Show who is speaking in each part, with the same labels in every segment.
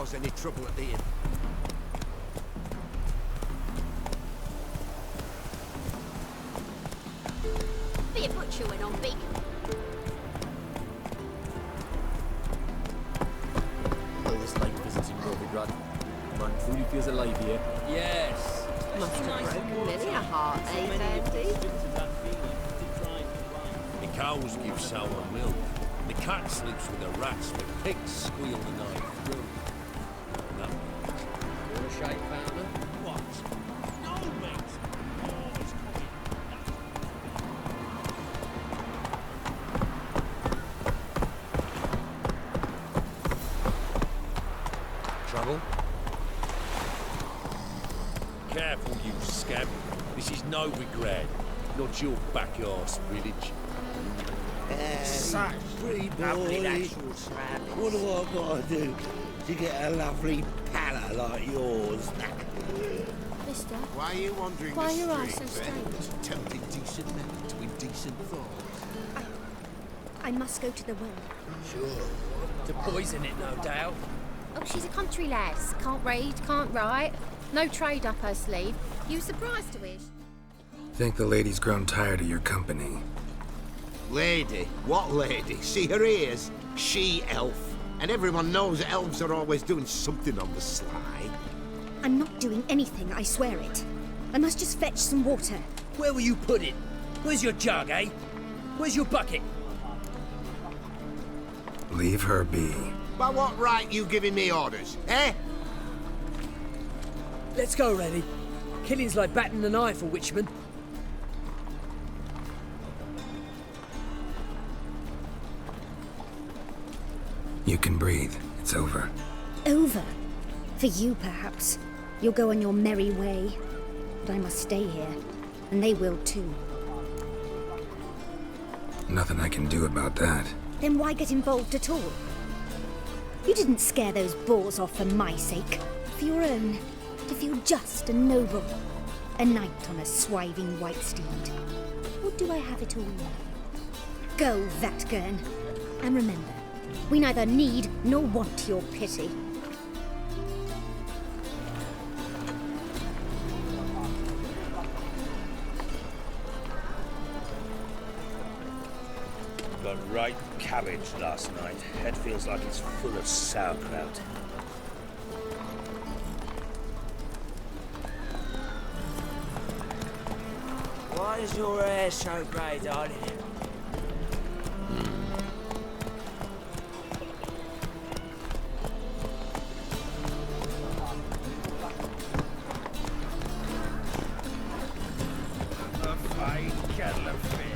Speaker 1: cause any trouble at the inn.
Speaker 2: Be a butcher when I'm big.
Speaker 3: All this late visiting Novigrad. Man truly feels alive here. Yes.
Speaker 2: Must have broken many a heart, eh, Sandy?
Speaker 4: The cows give sour milk. The cat sleeps with the rats. The pigs squeal the night through. No.
Speaker 3: You're a shite farmer.
Speaker 4: What? No, mate. Always cooking. Trouble? Careful, you scab. This is Novigrad, not your back arse village.
Speaker 1: Such lovely natural surroundings. What do I gotta do to get a lovely palate like yours?
Speaker 2: Mister,
Speaker 1: Why are you wandering
Speaker 2: why
Speaker 1: the
Speaker 2: are you
Speaker 1: streets,
Speaker 2: so strange?
Speaker 1: Tempting decent men to indecent thoughts.
Speaker 2: I must go to the well.
Speaker 1: Sure.
Speaker 3: To poison it, no doubt.
Speaker 2: Oh, she's a country lass. Can't read, can't write. No trade up her sleeve. You surprised to wish?
Speaker 5: Think the lady's grown tired of your company.
Speaker 1: Lady? What lady? See her ears? She-elf. And everyone knows that elves are always doing something on the sly.
Speaker 6: I'm not doing anything, I swear it. I must just fetch some water.
Speaker 3: Where will you put it? Where's your jug, eh? Where's your bucket?
Speaker 5: Leave her be.
Speaker 1: By what right you giving me orders, eh?
Speaker 3: Let's go, Reddy. Killing's like batting an eye for witchmen.
Speaker 5: You can breathe. It's over.
Speaker 6: Over? For you, perhaps. You'll go on your merry way. But I must stay here. And they will too.
Speaker 5: Nothing I can do about that.
Speaker 6: Then why get involved at all? You didn't scare those boars off for my sake. For your own. To feel just and noble. A knight on a swiving white steed. Or do I have it all? Go, Vatgern. And remember, we neither need nor want your pity.
Speaker 7: Got right cabbage last night. Head feels like it's full of sauerkraut.
Speaker 8: Why is your hair so grey, darling?
Speaker 4: A fine kettle of fish.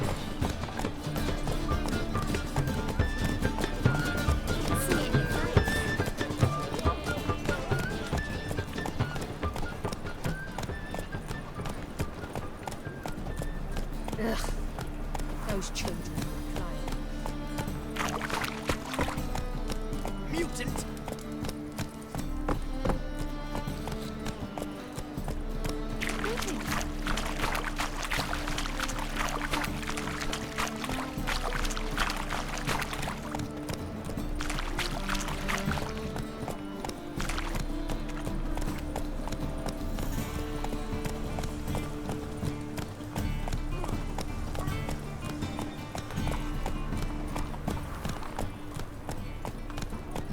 Speaker 2: Ugh. Those children crying.
Speaker 4: Mutant!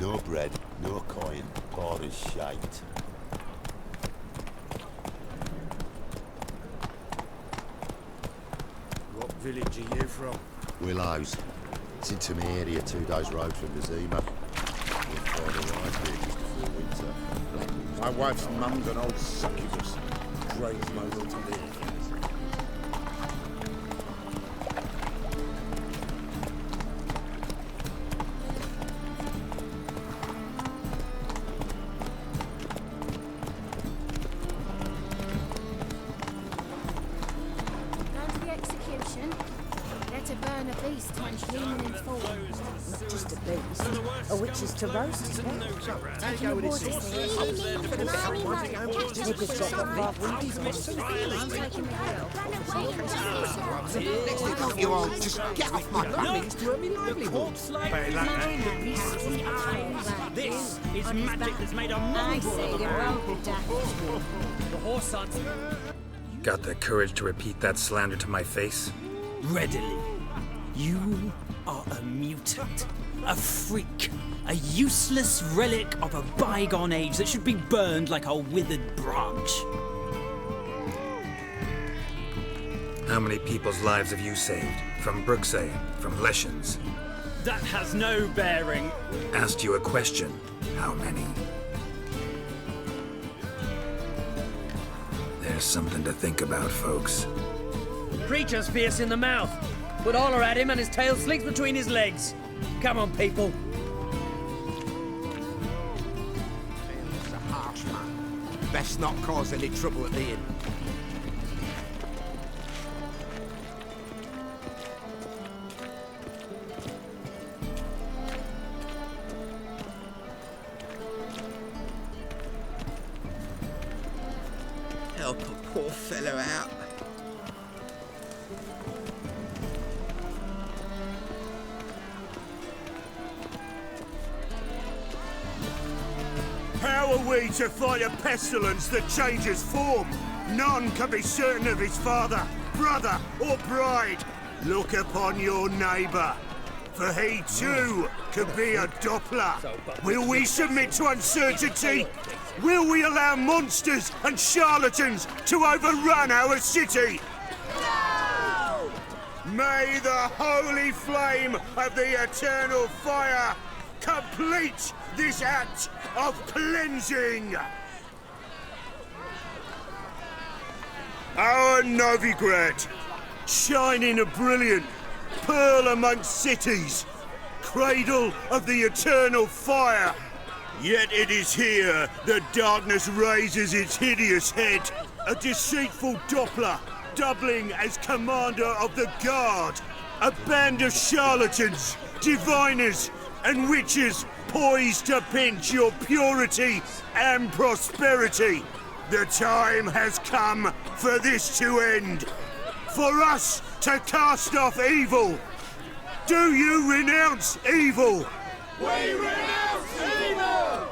Speaker 1: No bread, no coin, poor as shite.
Speaker 4: What village are you from?
Speaker 9: Willows. It's into my area, 2 days' road from the Zima.
Speaker 4: My wife's mum's an old succubus. Drains my will to live.
Speaker 2: Going to the execution. Let her burn turn a beast when human in form.
Speaker 10: Not just a beast, a witch is to roast as well.
Speaker 2: Taking the horses there.
Speaker 10: Niggas got the rough windies.
Speaker 2: I'm taking the hill.
Speaker 1: You all just get off my
Speaker 3: Means to earn me livelihood.
Speaker 8: This is magic that's made a mongrel of the
Speaker 3: The horse sons.
Speaker 5: Got the courage to repeat that slander to my face?
Speaker 8: readily. You are a mutant, a freak, a useless relic of a bygone age that should be burned like a withered branch.
Speaker 5: How many people's lives have you saved? From Brooksay, from Leshens?
Speaker 8: That has no bearing.
Speaker 5: Asked you a question. How many? There's something to think about, folks.
Speaker 11: Creature's fierce in the mouth. Put holler at him and his tail slinks between his legs. Come on, people.
Speaker 1: It's a harsh man. Best not cause any trouble at the inn. Help a poor fellow out.
Speaker 12: How are we to fight a pestilence that changes form? None can be certain of his father, brother, or bride. Look upon your neighbour, for he too could be a Doppler. Will we submit to uncertainty? Will we allow monsters and charlatans to overrun our city? No! May the holy flame of the eternal fire complete this act of cleansing! Our Novigrad, shining a brilliant pearl amongst cities, cradle of the eternal fire. Yet it is here that darkness raises its hideous head, a deceitful Doppler, doubling as commander of the guard, a band of charlatans, diviners, and witches poised to pinch your purity and prosperity. The time has come for this to end, for us to cast off evil. Do you renounce evil? We renounce evil!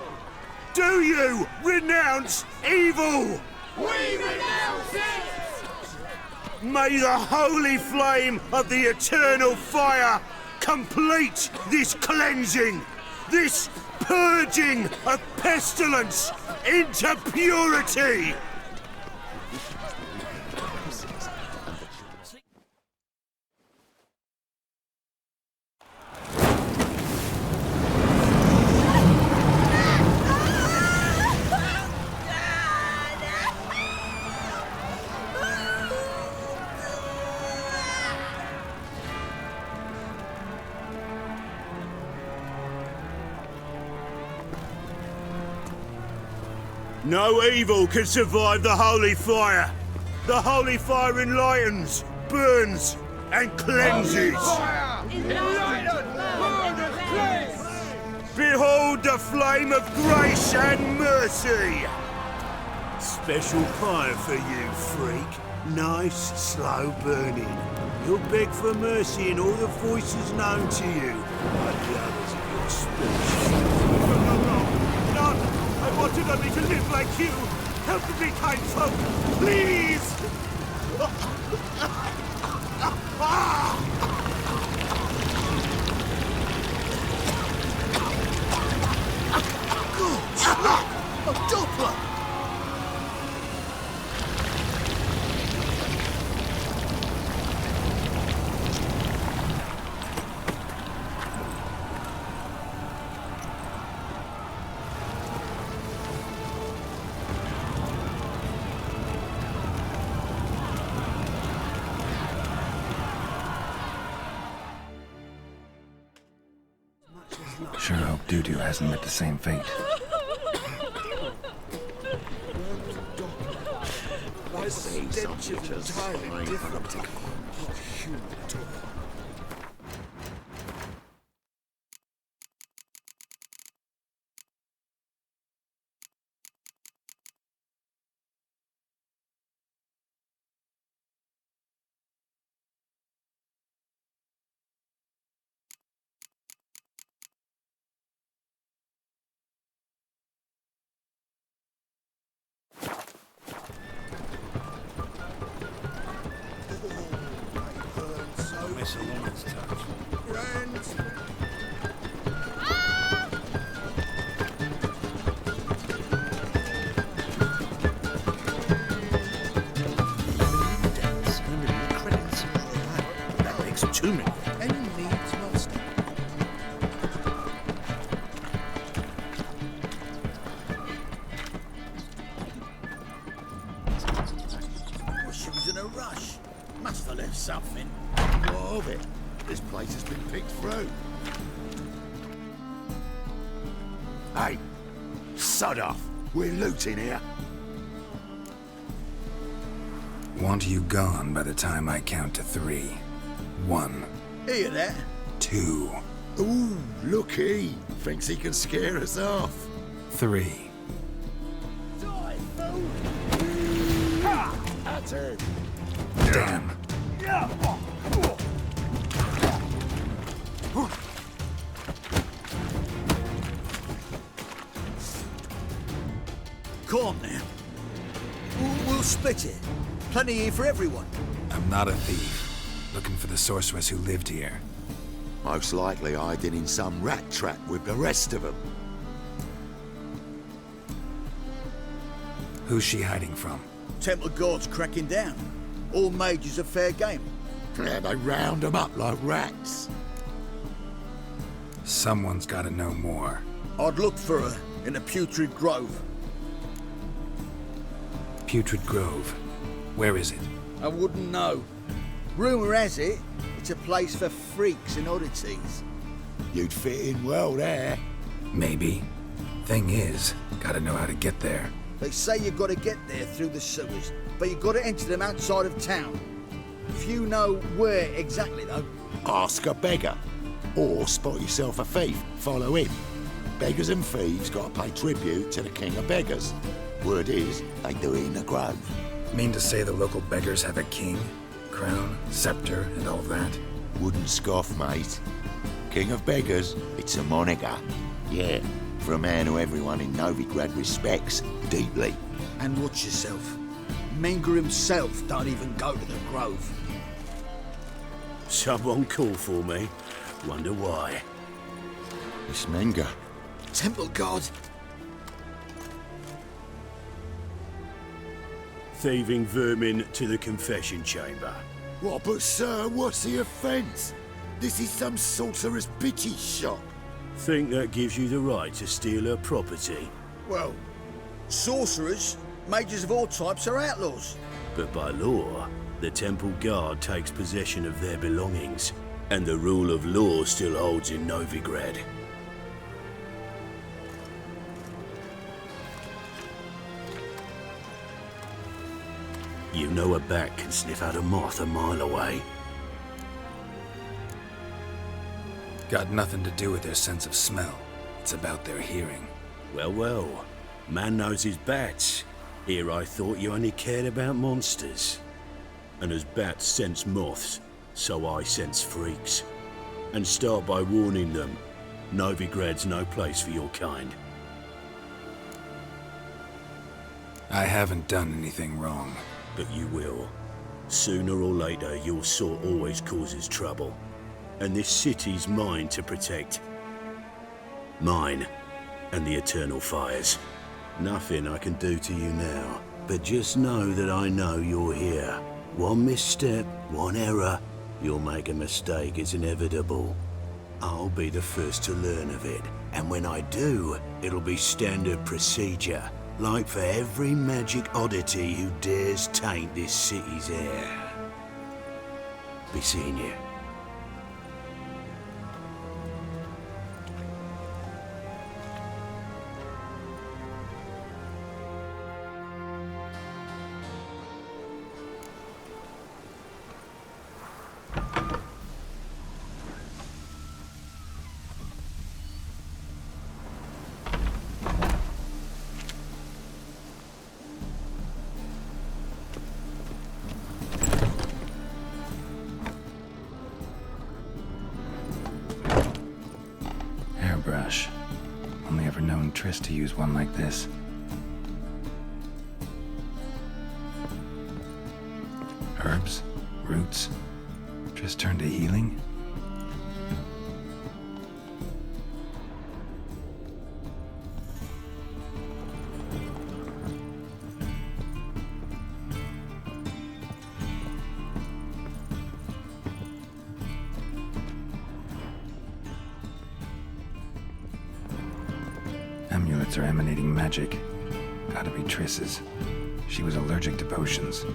Speaker 12: Do you renounce evil? We renounce it! May the holy flame of the eternal fire complete this cleansing, this purging of pestilence into purity! No evil can survive the holy fire. The holy fire enlightens, burns, and cleanses. Behold the flame of grace and mercy. Special fire for you, freak. Nice, slow burning. You'll beg for mercy in all the voices known to you, like the others of your species. No! I wanted only to live like you. Help me, kind folk, please! A Doppler!
Speaker 5: Sure hope Doo-Doo hasn't met the same fate.
Speaker 1: My stench is entirely different. Not human at all.
Speaker 4: miss a woman's touch.
Speaker 12: That makes too many. Any needs must.
Speaker 13: Well, she was in a rush. Must have left something.
Speaker 9: What of it? This place has been picked through. Hey, sod off. We're looting here.
Speaker 5: Want you gone by the time I count to 3. 1.
Speaker 13: Hear that?
Speaker 5: 2.
Speaker 9: Ooh, looky. Thinks he can scare us off.
Speaker 5: 3.
Speaker 9: That's it.
Speaker 5: Damn.
Speaker 13: Come on now. We'll split it. Plenty here for everyone.
Speaker 5: I'm not a thief. Looking for the sorceress who lived here.
Speaker 9: Most likely hiding in some rat trap with the rest of them.
Speaker 5: Who's she hiding from?
Speaker 13: Temple guards cracking down. All mages are fair game.
Speaker 9: Yeah, they round them up like rats.
Speaker 5: Someone's got to know more.
Speaker 13: I'd look for her in the Putrid Grove.
Speaker 5: Putrid Grove. Where is it?
Speaker 13: I wouldn't know. Rumour has it, it's a place for freaks and oddities.
Speaker 9: You'd fit in well there.
Speaker 5: Maybe. Thing is, gotta know how to get there.
Speaker 13: They say you've got to get there through the sewers, but you've got to enter them outside of town. If you know where exactly, though...
Speaker 9: Ask a beggar. Or spot yourself a thief. Follow him. Beggars and thieves got to pay tribute to the king of beggars. Word is, they do it in the grove.
Speaker 5: Mean to say the local beggars have a king, crown, scepter, and all that?
Speaker 9: Wouldn't scoff, mate. King of beggars, it's a moniker. Yeah, for a man who everyone in Novigrad respects deeply.
Speaker 13: And watch yourself. Menger himself don't even go to the grove.
Speaker 12: Someone call for me. Wonder why.
Speaker 9: It's Menger.
Speaker 13: Temple guard.
Speaker 12: Thieving vermin to the confession chamber.
Speaker 9: What, but sir, what's the offence? This is some sorcerer's bitchy shop.
Speaker 12: Think that gives you the right to steal her property?
Speaker 13: Well, sorcerers, mages of all types are outlaws.
Speaker 12: But by law, the temple guard takes possession of their belongings, and the rule of law still holds in Novigrad. You know a bat can sniff out a moth a mile away.
Speaker 5: Got nothing to do with their sense of smell. It's about their hearing.
Speaker 12: Well, well. Man knows his bats. Here I thought you only cared about monsters. And as bats sense moths, so I sense freaks. And start by warning them, Novigrad's no place for your kind.
Speaker 5: I haven't done anything wrong.
Speaker 12: But you will. Sooner or later, your sort always causes trouble. And this city's mine to protect. Mine and the eternal fires. Nothing I can do to you now, but just know that I know you're here. One misstep, one error, you'll make a mistake, it's inevitable. I'll be the first to learn of it, and when I do, it'll be standard procedure, like for every magic oddity who dares taint this city's air. Be seeing you.
Speaker 5: Hairbrush. Only ever known Triss to use one like this. Herbs, roots, Triss turned to healing? Amulets are emanating magic. Gotta be Triss's. She was allergic to potions.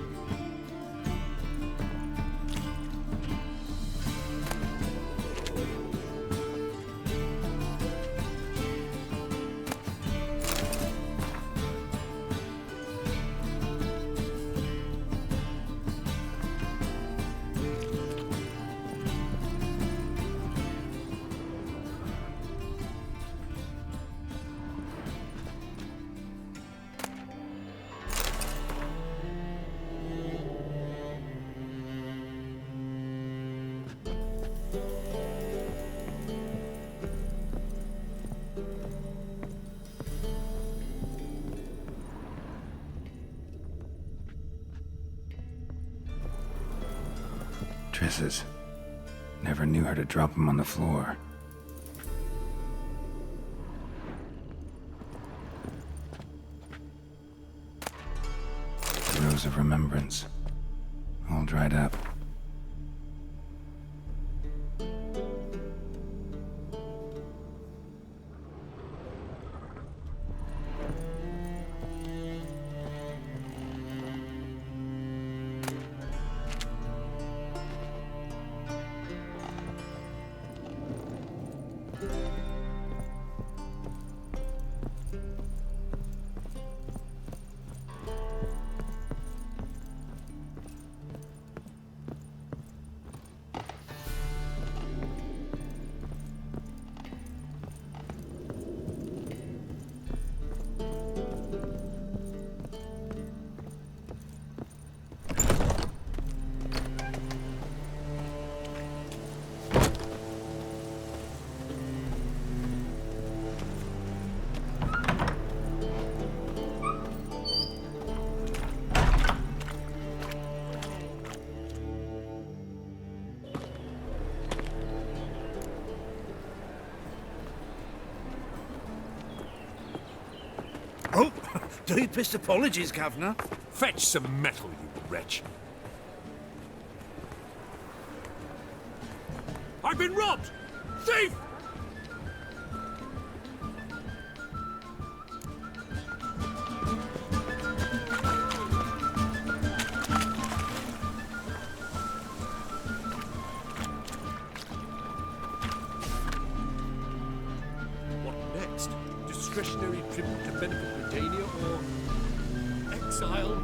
Speaker 5: Triss's. Never knew her to drop them on the floor. The Rose of Remembrance. All dried up.
Speaker 14: Oh, deepest apologies, Governor.
Speaker 4: Fetch some metal, you wretch. I've been robbed! Thief! What next? Discretionary tribute to benefit Britannia or exile?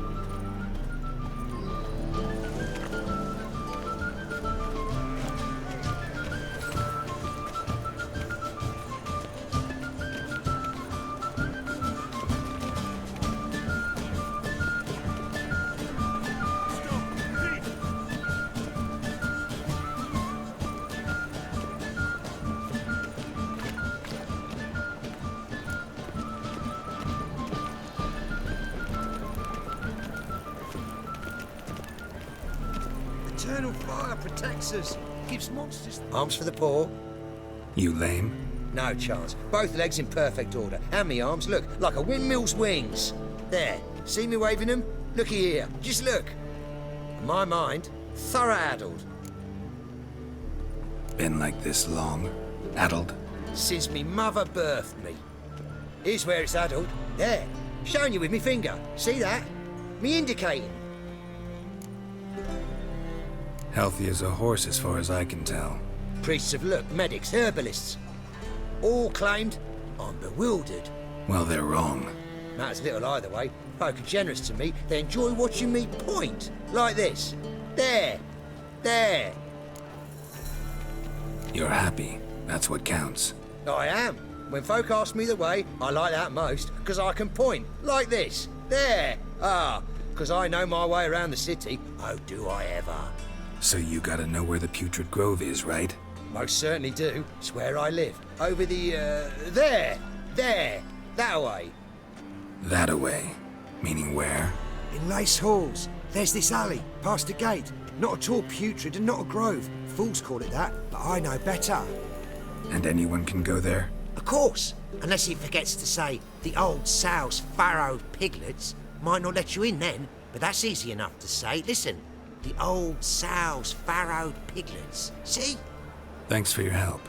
Speaker 13: Eternal fire protects us. Gives monsters arms for the poor.
Speaker 5: You lame?
Speaker 13: No chance. Both legs in perfect order. And me arms, look, like a windmill's wings. There. See me waving them? Looky here. Just look. My mind, thorough addled.
Speaker 5: Been like this long? Addled?
Speaker 13: Since me mother birthed me. Here's where it's addled. There. Showing you with me finger. See that? Me indicating.
Speaker 5: Healthy as a horse as far as I can tell.
Speaker 13: Priests of luck, medics, herbalists. All claimed I'm bewildered.
Speaker 5: Well, they're wrong.
Speaker 13: Matters little either way. Folk are generous to me. They enjoy watching me point. Like this. There. There.
Speaker 5: You're happy. That's what counts.
Speaker 13: I am. When folk ask me the way, I like that most, because I can point. Like this. There. Ah. Because I know my way around the city. Oh, do I ever.
Speaker 5: So you gotta know where the Putrid Grove is, right?
Speaker 13: Most certainly do. It's where I live. Over the, there. There. That way.
Speaker 5: That away. Meaning where?
Speaker 15: In Lace Halls. There's this alley, past the gate.
Speaker 13: Not at all putrid and not a grove. Fools call it that, but I know better.
Speaker 5: And anyone can go there?
Speaker 13: Of course, unless he forgets to say the old sow's farrowed piglets. Might not let you in then, but that's easy enough to say. Listen, the old sow's farrowed piglets. See?
Speaker 5: Thanks for your help.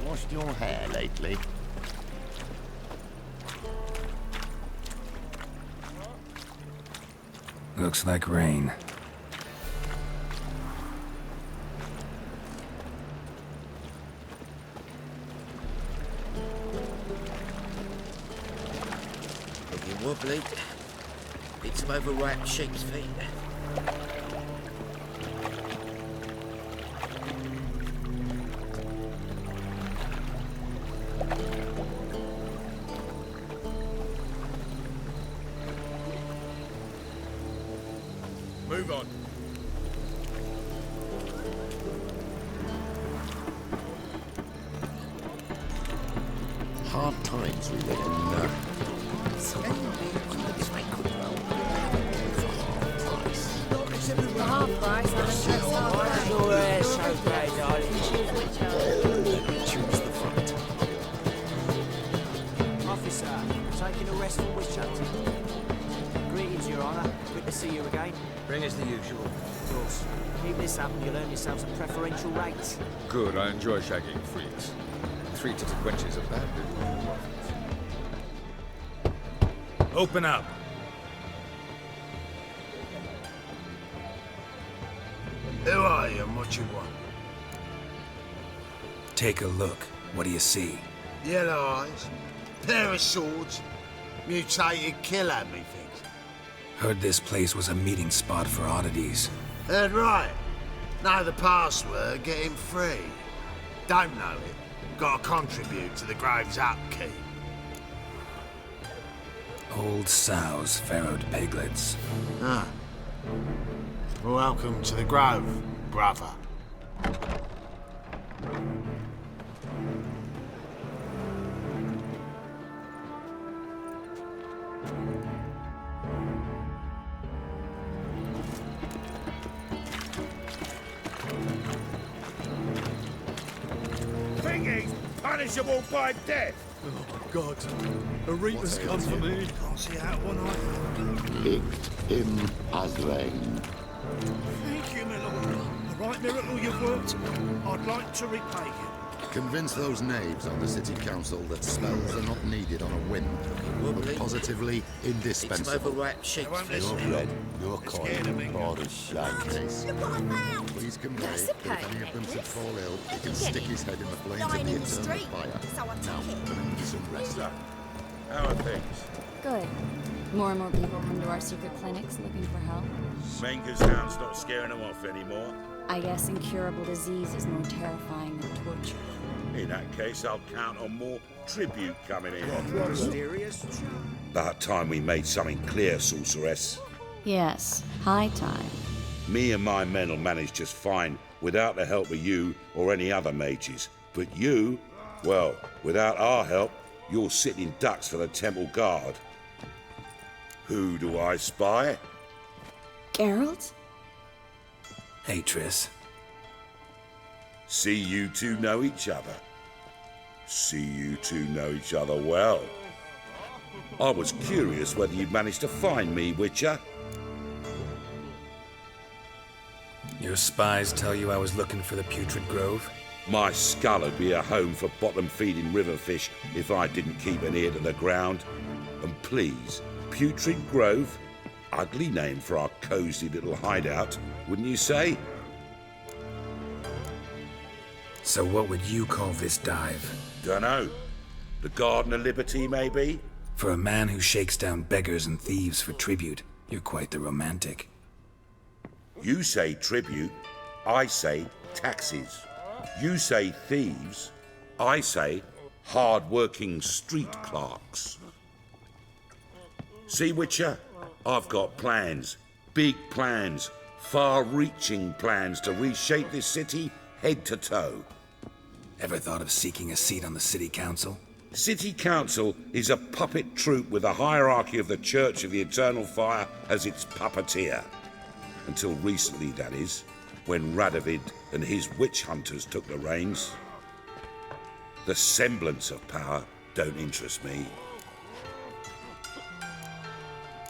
Speaker 9: Washed your hair lately?
Speaker 5: Looks like rain.
Speaker 1: Looking wobbly. Need some overripe sheep's feet.
Speaker 4: Move on.
Speaker 9: Hard times we live in.
Speaker 2: Half price, I don't
Speaker 11: so bad, darling.
Speaker 9: Choose the front.
Speaker 11: Officer, taking a rest from witch hunting. Greetings, Your Honour. Good to see you again.
Speaker 3: Bring us the usual.
Speaker 11: Of course. Keep this up and you'll earn yourselves a preferential rate.
Speaker 15: Good, I enjoy shagging freaks. Three-titted wenches are bad.
Speaker 5: Open up.
Speaker 12: Who are you and what you want?
Speaker 5: Take a look. What do you see?
Speaker 12: Yellow eyes, pair of swords, mutated killer, methinks.
Speaker 5: Heard this place was a meeting spot for oddities.
Speaker 12: Heard right. Know the password, get him free. Don't know it, gotta contribute to the Grove's upkeep.
Speaker 5: Old sows, farrowed piglets.
Speaker 12: Ah. Welcome to the Grove, brother.
Speaker 4: Thingies punishable by death.
Speaker 14: Oh, God. A reaper's come for me. Can't see out one eye.
Speaker 9: Picked him as rain.
Speaker 14: Thank you, my lord. A right miracle you've worked. I'd like to repay you.
Speaker 9: Convince those knaves on the city council that spells are not needed on a whim, but positively indispensable.
Speaker 1: Some overripe sheep's feet.
Speaker 9: Your bread, your coin, or the shag case. Please convey that if any of them should fall ill, he can stick his head in the flames of the eternal fire. Now, come into some rest.
Speaker 4: How are things?
Speaker 16: Good. More and more people come to our secret clinics looking for help.
Speaker 4: Menger's hound's not scaring them off anymore.
Speaker 16: I guess incurable disease is more terrifying than torture.
Speaker 4: In that case, I'll count on more tribute coming in.
Speaker 11: Mysterious?
Speaker 17: About time we made something clear, sorceress.
Speaker 16: Yes, high time.
Speaker 17: Me and my men will manage just fine without the help of you or any other mages. But you, well, without our help, you're sitting ducks for the temple guard. Who do I spy?
Speaker 16: Geralt?
Speaker 5: Hey, Triss.
Speaker 17: See you two know each other. See you two know each other well. I was curious whether you'd managed to find me, Witcher.
Speaker 5: Your spies tell you I was looking for the Putrid Grove?
Speaker 17: My skull would be a home for bottom-feeding river fish if I didn't keep an ear to the ground. And please, Putrid Grove? Ugly name for our cosy little hideout, wouldn't you say?
Speaker 5: So what would you call this dive?
Speaker 17: Dunno. The Garden of Liberty, maybe?
Speaker 5: For a man who shakes down beggars and thieves for tribute, You're quite the romantic.
Speaker 17: You say tribute, I say taxes. You say thieves, I say hard-working street clerks. See, Witcher? I've got plans. Big plans. Far-reaching plans to reshape this city head to toe.
Speaker 5: Ever thought of seeking a seat on the city council?
Speaker 17: City council is a puppet troupe with a hierarchy of the Church of the Eternal Fire as its puppeteer. Until recently, that is, when Radovid and his witch hunters took the reins. The semblance of power don't interest me.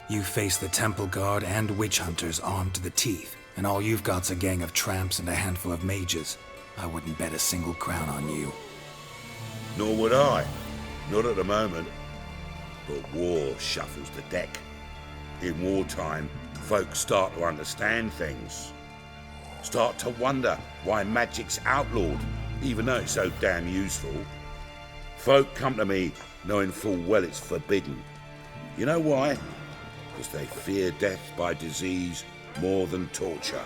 Speaker 5: You face the Temple Guard and witch hunters armed to the teeth, and all you've got's a gang of tramps and a handful of mages. I wouldn't bet a single crown on you.
Speaker 17: Nor would I. Not at the moment. But war shuffles the deck. In wartime, folks start to understand things. Start to wonder why magic's outlawed, even though it's so damn useful. Folk come to me knowing full well it's forbidden. You know why? Because they fear death by disease more than torture.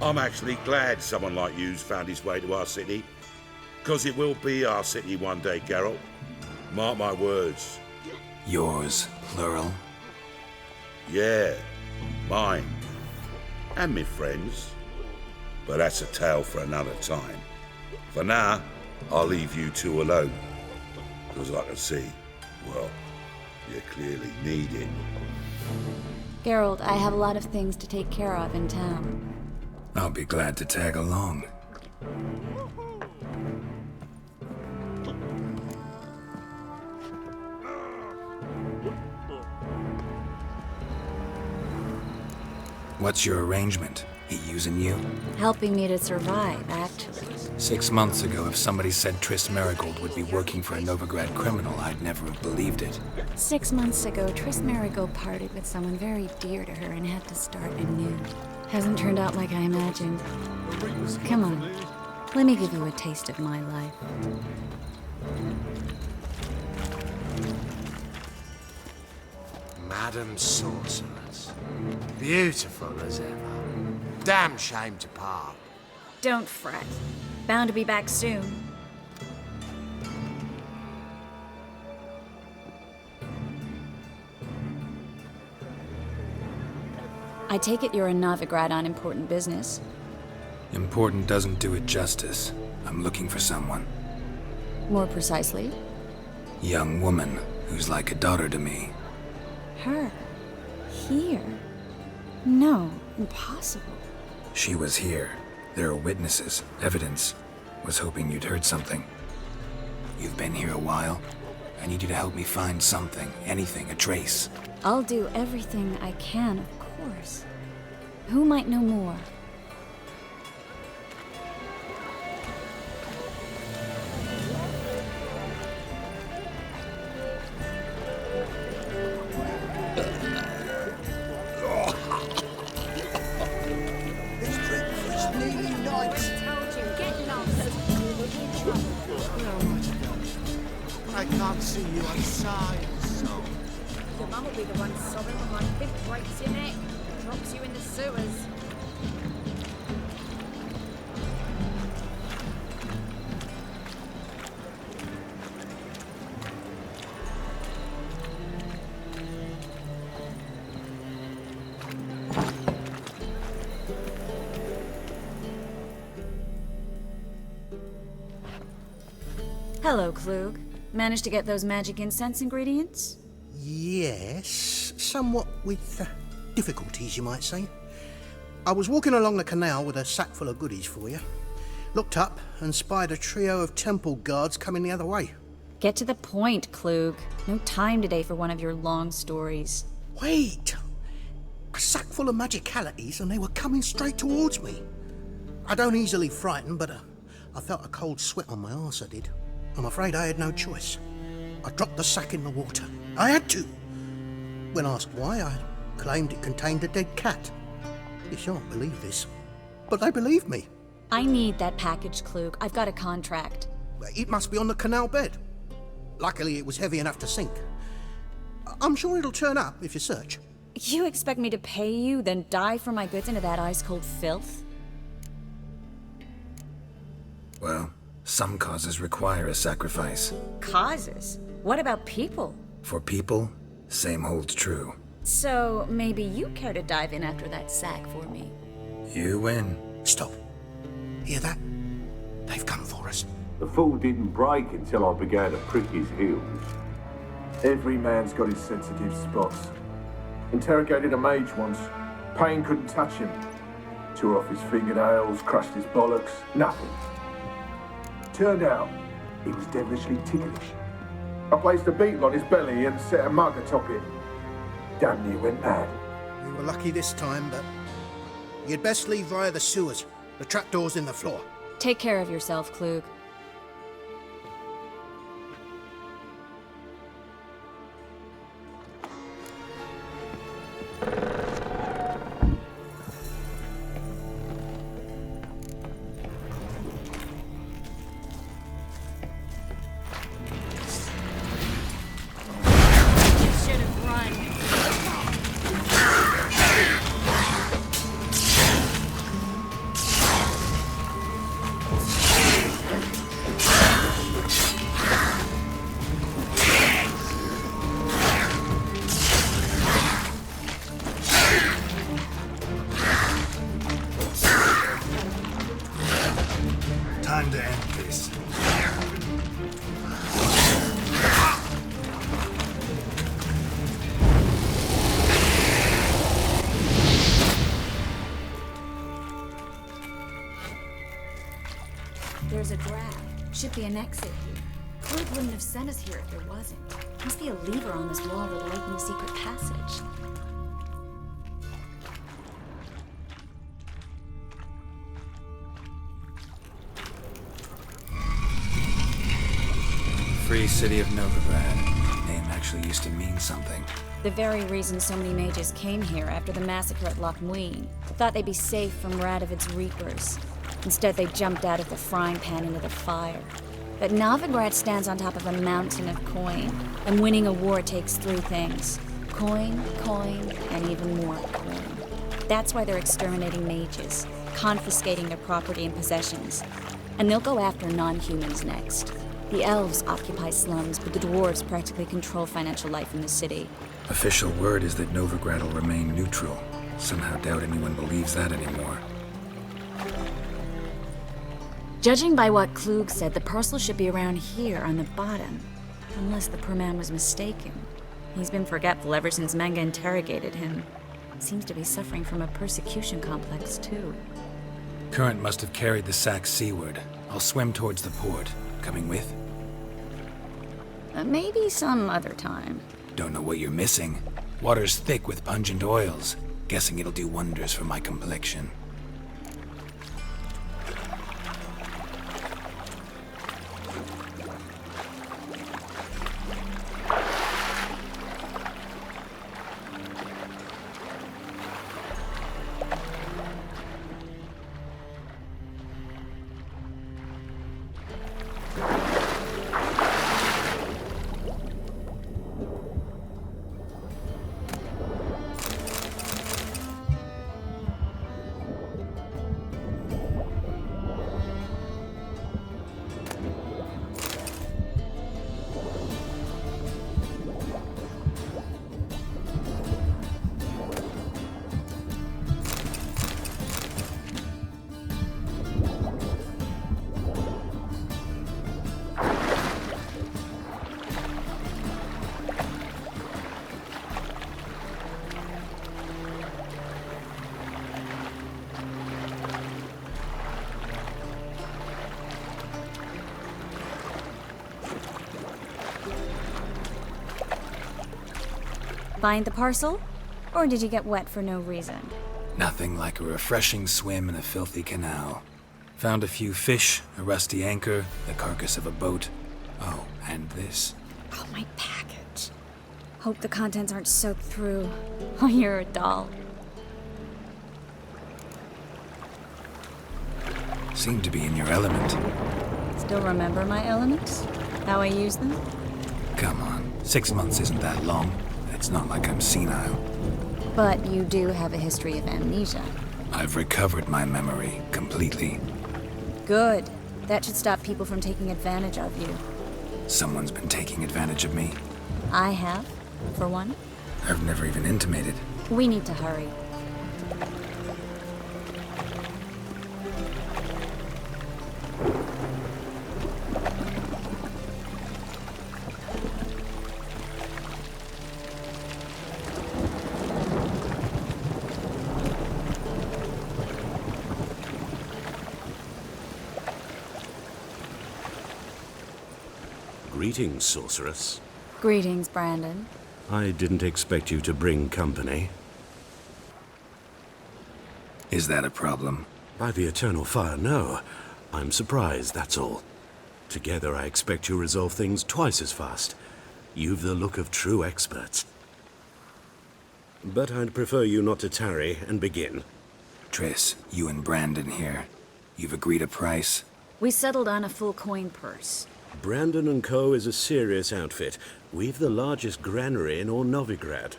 Speaker 17: I'm actually glad someone like you's found his way to our city. Because it will be our city one day, Geralt. Mark my words.
Speaker 5: Yours, plural?
Speaker 17: Yeah, mine. And me friends. But that's a tale for another time. For now, I'll leave you two alone. Because I can see, well, you clearly need it.
Speaker 16: Geralt, I have a lot of things to take care of in town.
Speaker 5: I'll be glad to tag along. What's your arrangement? He using you?
Speaker 16: Helping me to survive, actually.
Speaker 5: 6 months ago, if somebody said Triss Merigold would be working for a Novigrad criminal, I'd never have believed it.
Speaker 16: 6 months ago, Triss Merigold parted with someone very dear to her and had to start anew. Hasn't turned out like I imagined. Come on, let me give you a taste of my life.
Speaker 13: Madam Sorceress. Beautiful as ever. Damn shame to part.
Speaker 16: Don't fret. Bound to be back soon. I take it you're in Novigrad on important business.
Speaker 5: Important doesn't do it justice. I'm looking for someone.
Speaker 16: More precisely?
Speaker 5: Young woman who's like a daughter to me.
Speaker 16: Her? Here? No, impossible.
Speaker 5: She was here. There are witnesses, evidence. Was hoping you'd heard something. You've been here a while. I need you to help me find something, anything, a trace.
Speaker 16: I'll do everything I can, of course. Who might know more?
Speaker 14: I can't see you outside, so...
Speaker 2: Your mum will be the one sobbing when my bib breaks your neck and drops you in the sewers.
Speaker 16: Hello, Klug. Managed to get those magic incense ingredients?
Speaker 14: Yes, somewhat with difficulties, you might say. I was walking along the canal with a sack full of goodies for you. Looked up and spied a trio of temple guards coming the other way.
Speaker 16: Get to the point, Klug. No time today for one of your long stories.
Speaker 14: Wait! A sack full of magicalities and they were coming straight towards me. I don't easily frighten, but I felt a cold sweat on my arse, I did. I'm afraid I had no choice. I dropped the sack in the water. I had to. When asked why, I claimed it contained a dead cat. You shan't believe this, but they believed me.
Speaker 16: I need that package, Klug. I've got a contract.
Speaker 14: It must be on the canal bed. Luckily, it was heavy enough to sink. I'm sure it'll turn up if you search.
Speaker 16: You expect me to pay you, then dive for my goods into that ice-cold filth?
Speaker 5: Well, some causes require a sacrifice.
Speaker 16: Causes? What about people?
Speaker 5: For people, same holds true.
Speaker 16: So, maybe you care to dive in after that sack for me?
Speaker 5: You win.
Speaker 14: Stop. Hear that? They've come for us.
Speaker 18: The fall didn't break until I began to prick his heels. Every man's got his sensitive spots. Interrogated a mage once. Pain couldn't touch him. Tore off his fingernails, crushed his bollocks, nothing. Turned out, he was devilishly ticklish. I placed a beetle on his belly and set a mug atop it. Damn near went mad.
Speaker 14: We were lucky this time, but you'd best leave via the sewers. The trapdoor's in the floor.
Speaker 16: Take care of yourself, Klug.
Speaker 5: Time to end this.
Speaker 16: There's a draft. Should be an exit here. Klug wouldn't have sent us here if there wasn't. Must be a lever on this wall that will open the secret passage.
Speaker 5: Free city of Novigrad. Name actually used to mean something.
Speaker 16: The very reason so many mages came here after the massacre at Loch Muin. Thought they'd be safe from Radovid's reapers. Instead, they jumped out of the frying pan into the fire. But Novigrad stands on top of a mountain of coin, and winning a war takes three things. Coin, coin, and even more coin. That's why they're exterminating mages, confiscating their property and possessions. And they'll go after non-humans next. The elves occupy slums, but the dwarves practically control financial life in the city.
Speaker 5: Official word is that Novigrad will remain neutral. Somehow doubt anyone believes that anymore.
Speaker 16: Judging by what Klug said, the parcel should be around here on the bottom. Unless the poor man was mistaken. He's been forgetful ever since Manga interrogated him. Seems to be suffering from a persecution complex, too.
Speaker 5: Current must have carried the sack seaward. I'll swim towards the port. Coming with?
Speaker 16: Maybe some other time.
Speaker 5: Don't know what you're missing. Water's thick with pungent oils. Guessing it'll do wonders for my complexion.
Speaker 16: Find the parcel? Or did you get wet for no reason?
Speaker 5: Nothing like a refreshing swim in a filthy canal. Found a few fish, a rusty anchor, the carcass of a boat. Oh, and this.
Speaker 16: Oh, my package. Hope the contents aren't soaked through. Oh, you're a doll.
Speaker 5: Seem to be in your element.
Speaker 16: Still remember my elements? How I use them?
Speaker 5: Come on, 6 months isn't that long. A It's not like I'm senile.
Speaker 16: But you do have a history of amnesia.
Speaker 5: I've recovered my memory completely.
Speaker 16: Good. That should stop people from taking advantage of you.
Speaker 5: Someone's been taking advantage of me.
Speaker 16: I have, for one.
Speaker 5: I've never even intimated.
Speaker 16: We need to hurry.
Speaker 12: Greetings, sorceress.
Speaker 16: Greetings, Brandon.
Speaker 12: I didn't expect you to bring company.
Speaker 5: Is that a problem?
Speaker 12: By the eternal fire, no. I'm surprised, that's all. Together, I expect you resolve things twice as fast. You've the look of true experts. But I'd prefer you not to tarry and begin.
Speaker 5: Triss, you and Brandon here. You've agreed a price?
Speaker 16: We settled on a full coin purse.
Speaker 12: Brandon & Co. is a serious outfit. We've the largest granary in all Novigrad.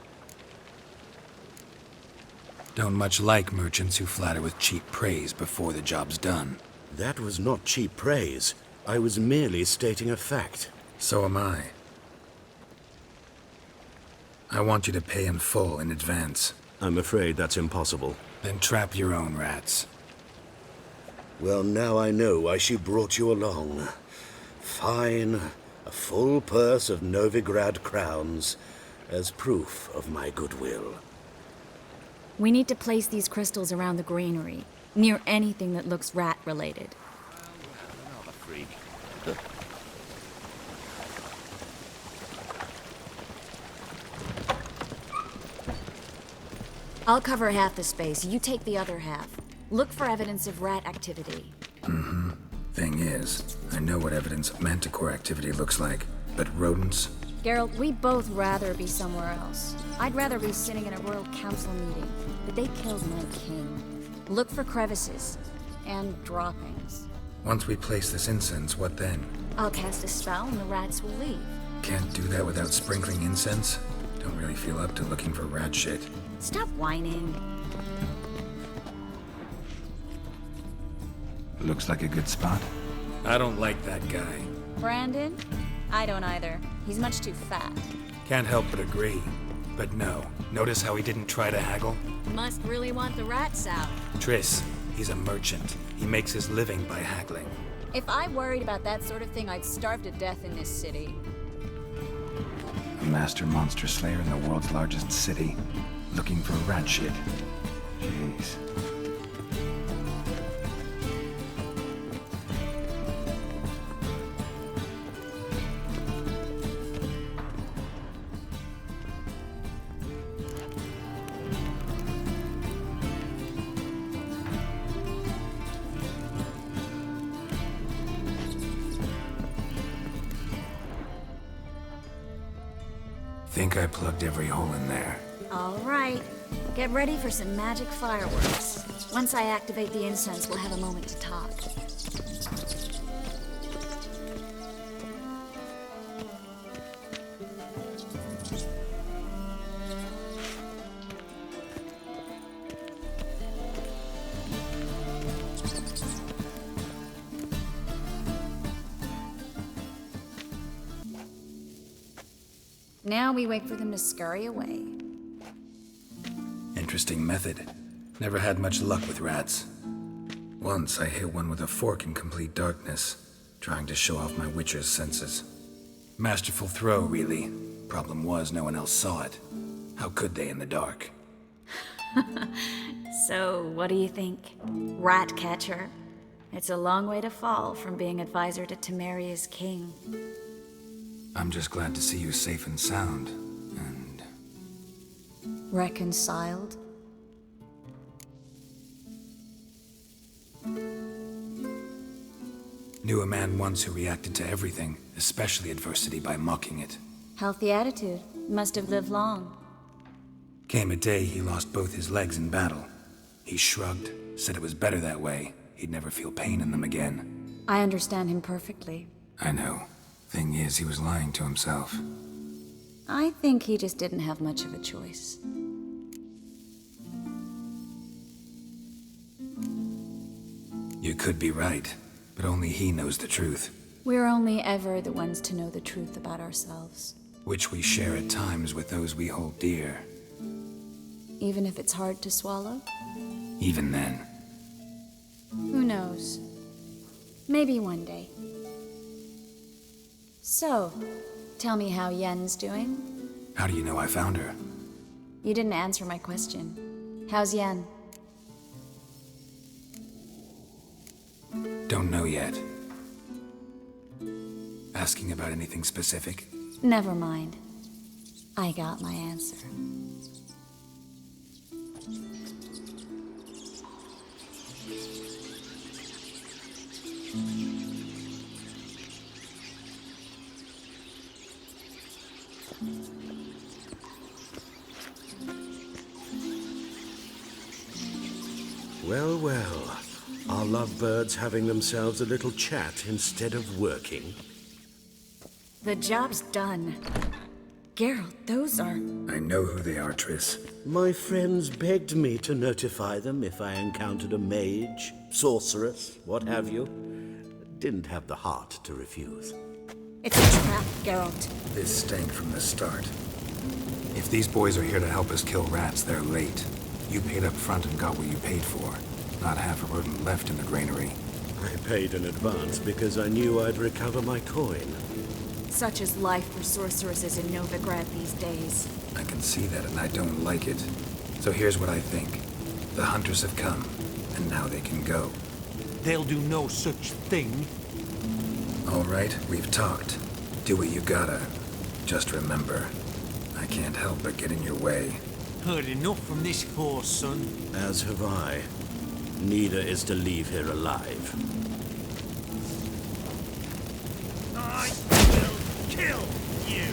Speaker 5: Don't much like merchants who flatter with cheap praise before the job's done.
Speaker 12: That was not cheap praise. I was merely stating a fact.
Speaker 5: So am I. I want you to pay in full in advance.
Speaker 12: I'm afraid that's impossible.
Speaker 5: Then trap your own rats.
Speaker 12: Well, now I know why she brought you along. Fine. A full purse of Novigrad crowns as proof of my goodwill.
Speaker 16: We need to place these crystals around the granary, near anything that looks rat-related.
Speaker 4: Another freak.
Speaker 16: I'll cover half the space, you take the other half. Look for evidence of rat activity.
Speaker 5: Mm-hmm. Thing is, I know what evidence of manticore activity looks like, but rodents?
Speaker 16: Geralt, we'd both rather be somewhere else. I'd rather be sitting in a royal council meeting, but they killed my king. Look for crevices and droppings.
Speaker 5: Once we place this incense, what then?
Speaker 16: I'll cast a spell and the rats will leave.
Speaker 5: Can't do that without sprinkling incense? Don't really feel up to looking for rat shit.
Speaker 16: Stop whining.
Speaker 5: Looks like a good spot. I don't like that guy.
Speaker 16: Brandon? I don't either. He's much too fat.
Speaker 5: Can't help but agree. But no, notice how he didn't try to haggle?
Speaker 16: Must really want the rats out.
Speaker 5: Triss, he's a merchant. He makes his living by haggling.
Speaker 16: If I worried about that sort of thing, I'd starve to death in this city.
Speaker 5: A master monster slayer in the world's largest city, looking for rat shit. Jeez. Think I plugged every hole in there.
Speaker 16: All right. Get ready for some magic fireworks. Once I activate the incense, we'll have a moment to talk. Now we wait for them to scurry away.
Speaker 5: Interesting method. Never had much luck with rats. Once I hit one with a fork in complete darkness, trying to show off my witcher's senses. Masterful throw, really. Problem was, no one else saw it. How could they in the dark?
Speaker 16: So, what do you think? Rat catcher? It's a long way to fall from being advisor to Temeria's king.
Speaker 5: I'm just glad to see you safe and sound, and...
Speaker 16: Reconciled?
Speaker 5: Knew a man once who reacted to everything, especially adversity, by mocking it.
Speaker 16: Healthy attitude. Must have lived long.
Speaker 5: Came a day he lost both his legs in battle. He shrugged, said it was better that way. He'd never feel pain in them again.
Speaker 16: I understand him perfectly.
Speaker 5: I know. Thing is, he was lying to himself.
Speaker 16: I think he just didn't have much of a choice.
Speaker 5: You could be right, but only he knows the truth.
Speaker 16: We're only ever the ones to know the truth about ourselves.
Speaker 5: Which we share at times with those we hold dear.
Speaker 16: Even if it's hard to swallow?
Speaker 5: Even then.
Speaker 16: Who knows? Maybe one day. So, tell me how Yen's doing?
Speaker 5: How do you know I found her?
Speaker 16: You didn't answer my question. How's Yen?
Speaker 5: Don't know yet. Asking about anything specific?
Speaker 16: Never mind. I got my answer.
Speaker 12: Well, well. Are lovebirds having themselves a little chat instead of working?
Speaker 16: The job's done. Geralt, those are...
Speaker 5: I know who they are, Triss.
Speaker 12: My friends begged me to notify them if I encountered a mage, sorceress, what have you. Didn't have the heart to refuse.
Speaker 16: It's a trap, Geralt.
Speaker 5: This stank from the start. If these boys are here to help us kill rats, they're late. You paid up front and got what you paid for. Not half a rodent left in the granary.
Speaker 12: I paid in advance because I knew I'd recover my coin.
Speaker 16: Such is life for sorceresses in Novigrad these days.
Speaker 5: I can see that, and I don't like it. So here's what I think. The hunters have come, and now they can go.
Speaker 19: They'll do no such thing.
Speaker 5: All right, we've talked. Do what you gotta. Just remember, I can't help but get in your way.
Speaker 19: Heard enough from this horse, son.
Speaker 12: As have I. Neither is to leave here alive.
Speaker 19: I will kill you!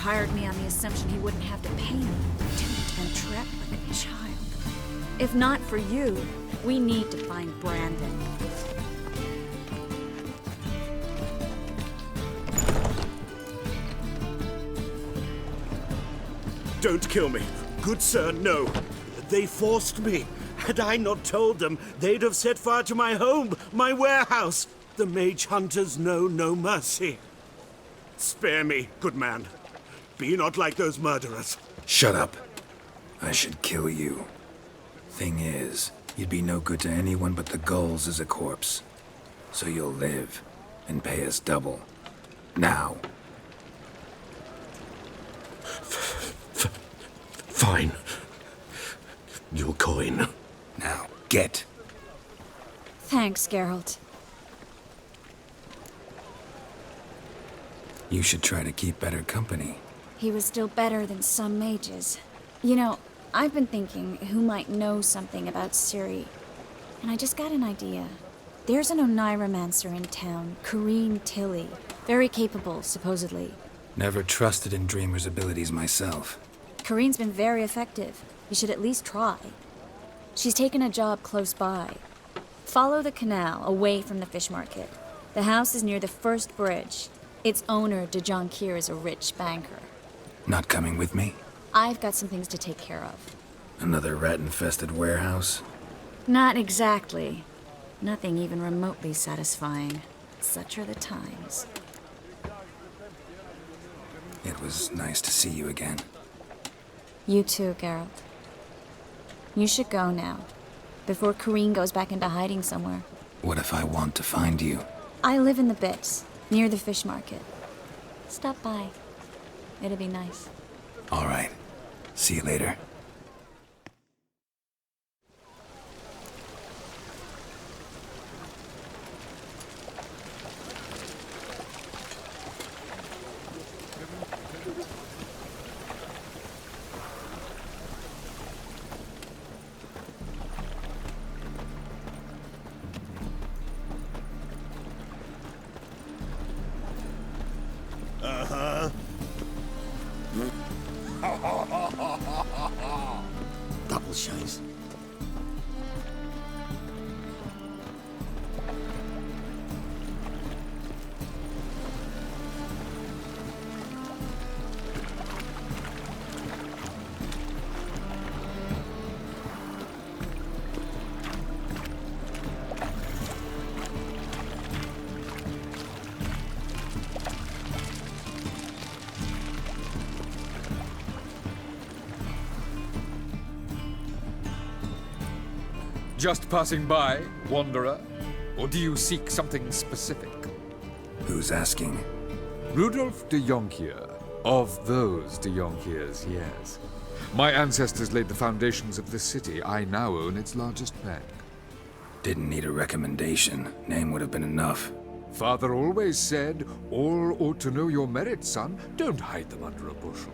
Speaker 16: Hired me on the assumption he wouldn't have to pay me. Duped and trapped like a child. If not for you, we need to find Brandon.
Speaker 12: Don't kill me. Good sir, no. They forced me. Had I not told them, they'd have set fire to my home, my warehouse. The mage hunters know no mercy. Spare me, good man. Be not like those murderers.
Speaker 5: Shut up. I should kill you. Thing is, you'd be no good to anyone but the gulls as a corpse. So you'll live and pay us double. Now.
Speaker 12: Fine. Your coin.
Speaker 5: Now, get.
Speaker 16: Thanks, Geralt.
Speaker 5: You should try to keep better company.
Speaker 16: He was still better than some mages. You know, I've been thinking who might know something about Ciri. And I just got an idea. There's an Oniromancer in town, Kareen Tilly. Very capable, supposedly.
Speaker 5: Never trusted in Dreamer's abilities myself.
Speaker 16: Kareen's been very effective. You should at least try. She's taken a job close by. Follow the canal, away from the fish market. The house is near the first bridge. Its owner, Dejon Kier, is a rich banker.
Speaker 5: Not coming with me?
Speaker 16: I've got some things to take care of.
Speaker 5: Another rat-infested warehouse?
Speaker 16: Not exactly. Nothing even remotely satisfying. Such are the times.
Speaker 5: It was nice to see you again.
Speaker 16: You too, Geralt. You should go now, before Kareen goes back into hiding somewhere.
Speaker 5: What if I want to find you?
Speaker 16: I live in the Bits, near the fish market. Stop by. It'll be nice.
Speaker 5: All right. See you later.
Speaker 14: Double shows.
Speaker 15: Just passing by, wanderer? Or do you seek something specific?
Speaker 5: Who's asking?
Speaker 15: Rudolf de Jonkier. Of those de Jonkiers, yes. My ancestors laid the foundations of this city. I now own its largest bank.
Speaker 5: Didn't need a recommendation. Name would have been enough.
Speaker 15: Father always said, all ought to know your merits, son. Don't hide them under a bushel.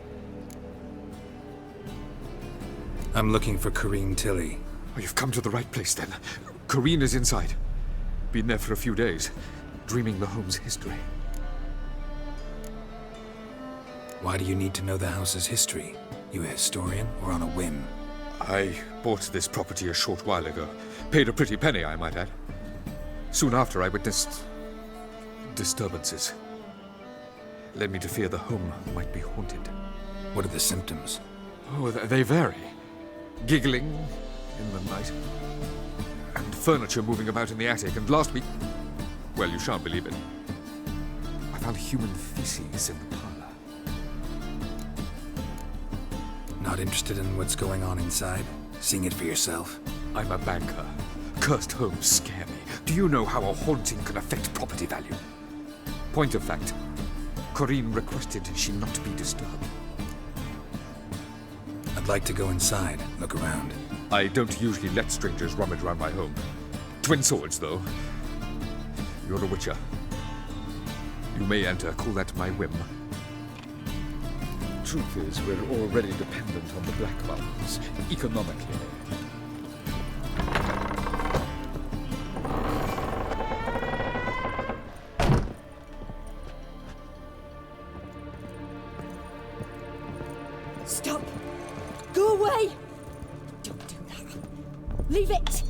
Speaker 5: I'm looking for Kareen Tilly.
Speaker 15: Oh, you've come to the right place, then. Kareen is inside. Been there for a few days, dreaming the home's history.
Speaker 5: Why do you need to know the house's history? You a historian or on a whim?
Speaker 15: I bought this property a short while ago. Paid a pretty penny, I might add. Soon after, I witnessed disturbances. Led me to fear the home might be haunted.
Speaker 5: What are the symptoms?
Speaker 15: Oh, they vary. Giggling in the night, and furniture moving about in the attic, and last week, well, you shan't believe it, I found human feces in the parlor.
Speaker 5: Not interested in what's going on inside? Seeing it for yourself?
Speaker 15: I'm a banker. Cursed homes scare me. Do you know how a haunting can affect property value? Point of fact, Kareen requested she not be disturbed.
Speaker 5: I'd like to go inside, look around.
Speaker 15: I don't usually let strangers rummage around my home. Twin swords, though. You're a witcher. You may enter, call that my whim. Truth is, we're already dependent on the Black Mountains, economically.
Speaker 10: Stop! Go away! Don't do that. Leave it!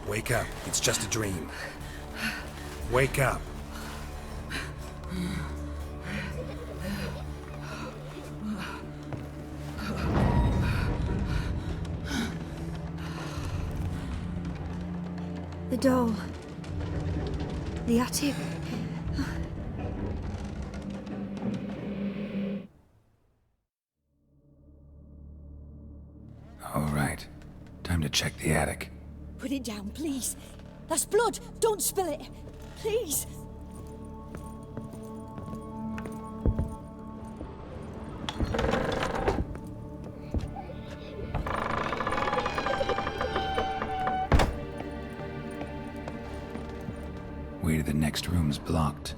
Speaker 5: Wake up. It's just a dream. Wake up.
Speaker 6: The doll. The attic.
Speaker 5: All right. Time to check the attic.
Speaker 10: Put it down, please. That's blood. Don't spill it. Please.
Speaker 5: Way to the next room's blocked.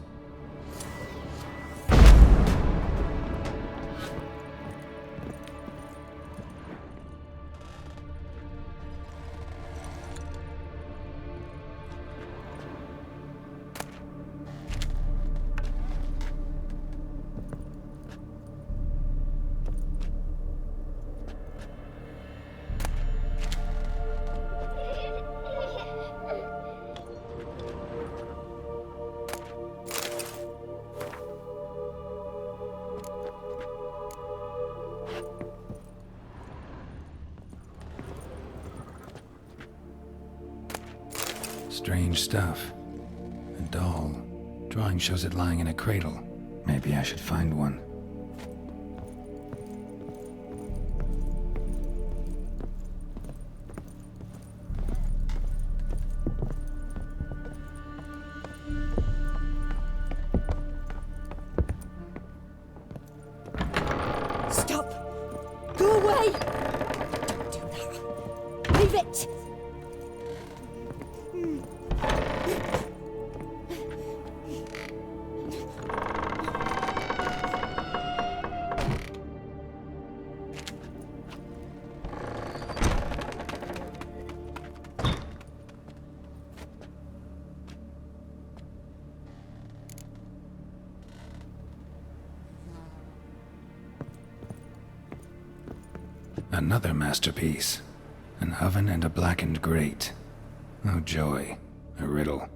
Speaker 5: Strange stuff. A doll. Drawing shows it lying in a cradle. Maybe I should find one.
Speaker 10: Stop! Go away! Don't do that. Leave it!
Speaker 5: Another masterpiece. An oven and a blackened grate. Oh joy. A riddle.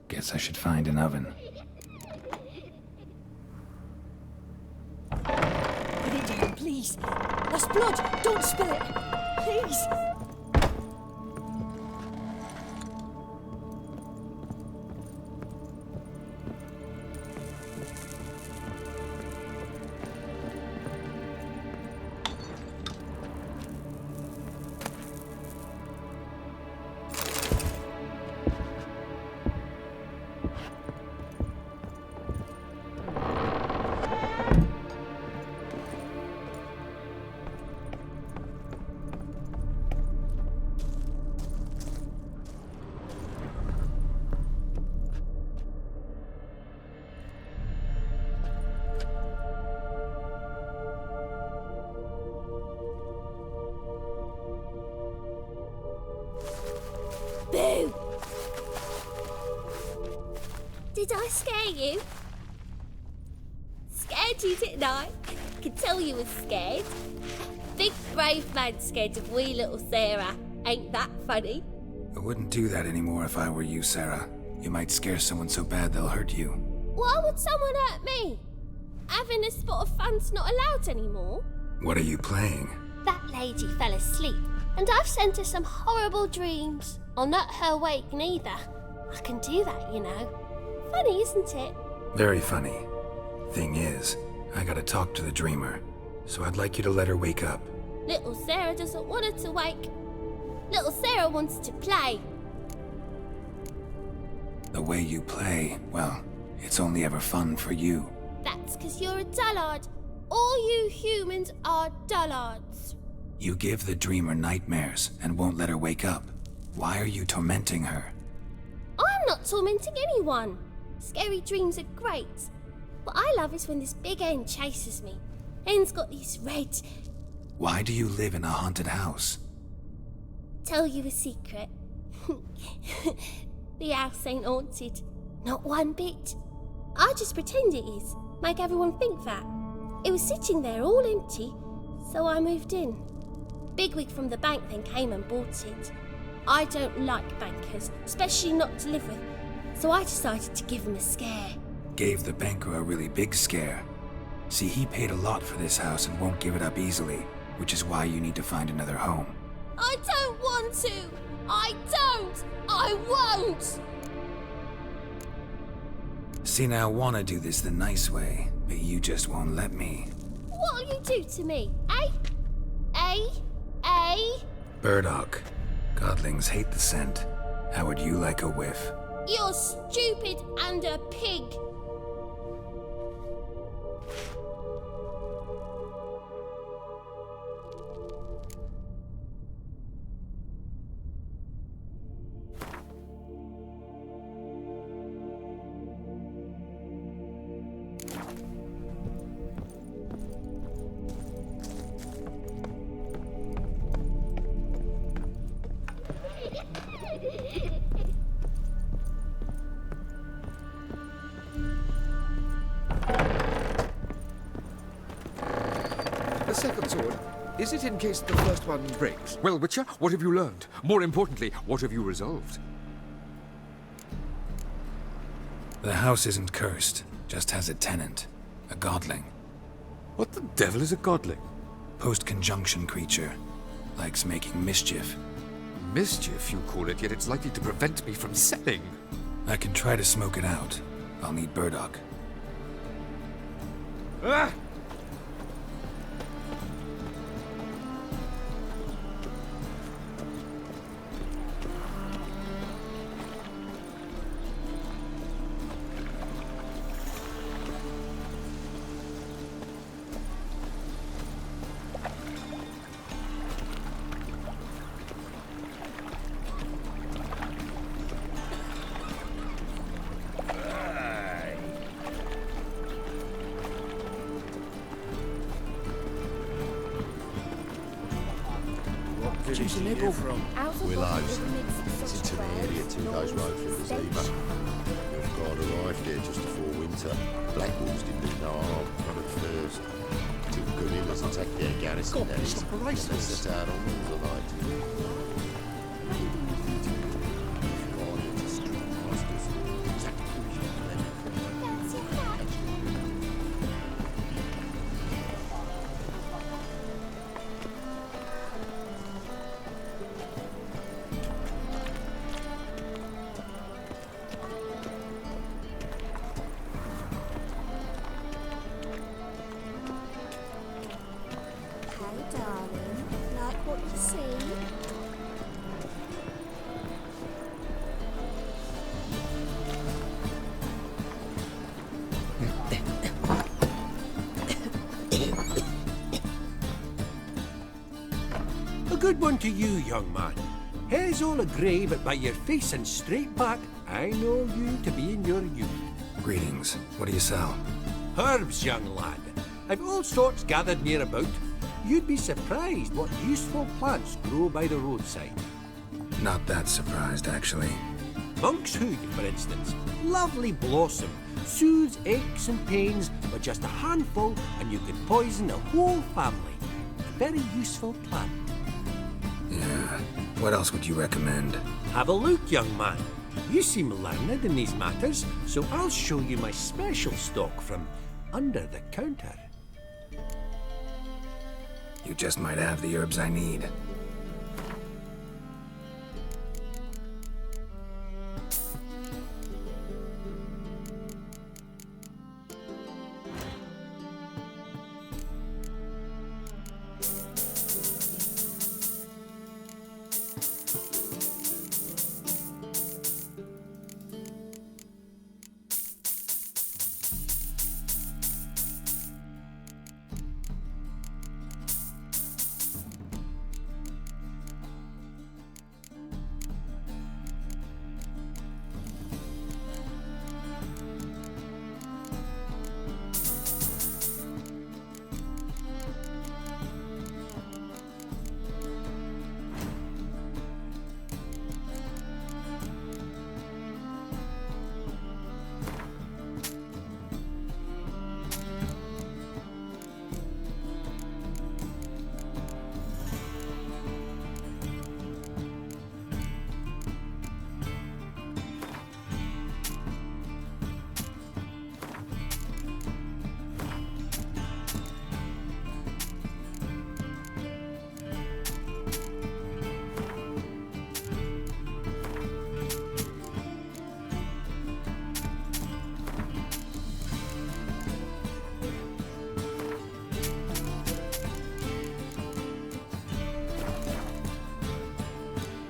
Speaker 5: Guess I should find an oven.
Speaker 10: Put it down, please. That's blood. Don't spill it. Please.
Speaker 2: Boo! Did I scare you? Scared you, didn't I? Could tell you was scared. Big brave man scared of wee little Sarah. Ain't that funny?
Speaker 5: I wouldn't do that anymore if I were you, Sarah. You might scare someone so bad they'll hurt you.
Speaker 2: Why would someone hurt me? Having a spot of fun's not allowed anymore.
Speaker 5: What are you playing?
Speaker 2: That lady fell asleep, and I've sent her some horrible dreams. I'll not her wake neither. I can do that, you know. Funny, isn't it?
Speaker 5: Very funny. Thing is, I gotta talk to the dreamer, so I'd like you to let her wake up.
Speaker 2: Little Sarah doesn't want her to wake. Little Sarah wants to play.
Speaker 5: The way you play, well, it's only ever fun for you.
Speaker 2: That's 'cause you're a dullard. All you humans are dullards.
Speaker 5: You give the dreamer nightmares and won't let her wake up. Why are you tormenting her?
Speaker 2: I'm not tormenting anyone. Scary dreams are great. What I love is when this big hen chases me. Hen's got these red...
Speaker 5: Why do you live in a haunted house?
Speaker 2: Tell you a secret. The house ain't haunted. Not one bit. I just pretend it is. Make everyone think that. It was sitting there all empty, so I moved in. Bigwig from the bank then came and bought it. I don't like bankers, especially not to live with, so I decided to give him a scare.
Speaker 5: Gave the banker a really big scare. See, he paid a lot for this house and won't give it up easily, which is why you need to find another home.
Speaker 2: I don't want to! I don't! I won't!
Speaker 5: See, now I want to do this the nice way, but you just won't let me.
Speaker 2: What'll you do to me, eh? Eh?
Speaker 5: Burdock. Godlings hate the scent. How would you like a whiff?
Speaker 2: You're stupid and a pig.
Speaker 15: The second sword, is it in case the first one breaks? Well, Witcher, what have you learned? More importantly, what have you resolved?
Speaker 5: The house isn't cursed, just has a tenant. A godling.
Speaker 15: What the devil is a godling?
Speaker 5: Post-conjunction creature. Likes making mischief.
Speaker 15: mischief, you call it, yet it's likely to prevent me from selling.
Speaker 5: I can try to smoke it out. I'll need burdock.
Speaker 15: Ah!
Speaker 9: Willows. It's into the area 2 days' road from the Zima. We've got arrived here just before winter. Black Wolves didn't do no harm, not at first. Took guerrillas and attacked their garrison days. They set out on them the night.
Speaker 19: Good one to you, young man. Hair's all a grey, but by your face and straight back, I know you to be in your youth.
Speaker 5: Greetings. What do you sell?
Speaker 19: Herbs, young lad. I've all sorts gathered near about. You'd be surprised what useful plants grow by the roadside.
Speaker 5: Not that surprised, actually.
Speaker 19: Monk's hood, for instance. Lovely blossom. Soothes aches and pains with just a handful, and you could poison the whole family. A very useful plant.
Speaker 5: Yeah. What else would you recommend?
Speaker 19: Have a look, young man. You seem learned in these matters, so I'll show you my special stock from under the counter.
Speaker 5: You just might have the herbs I need.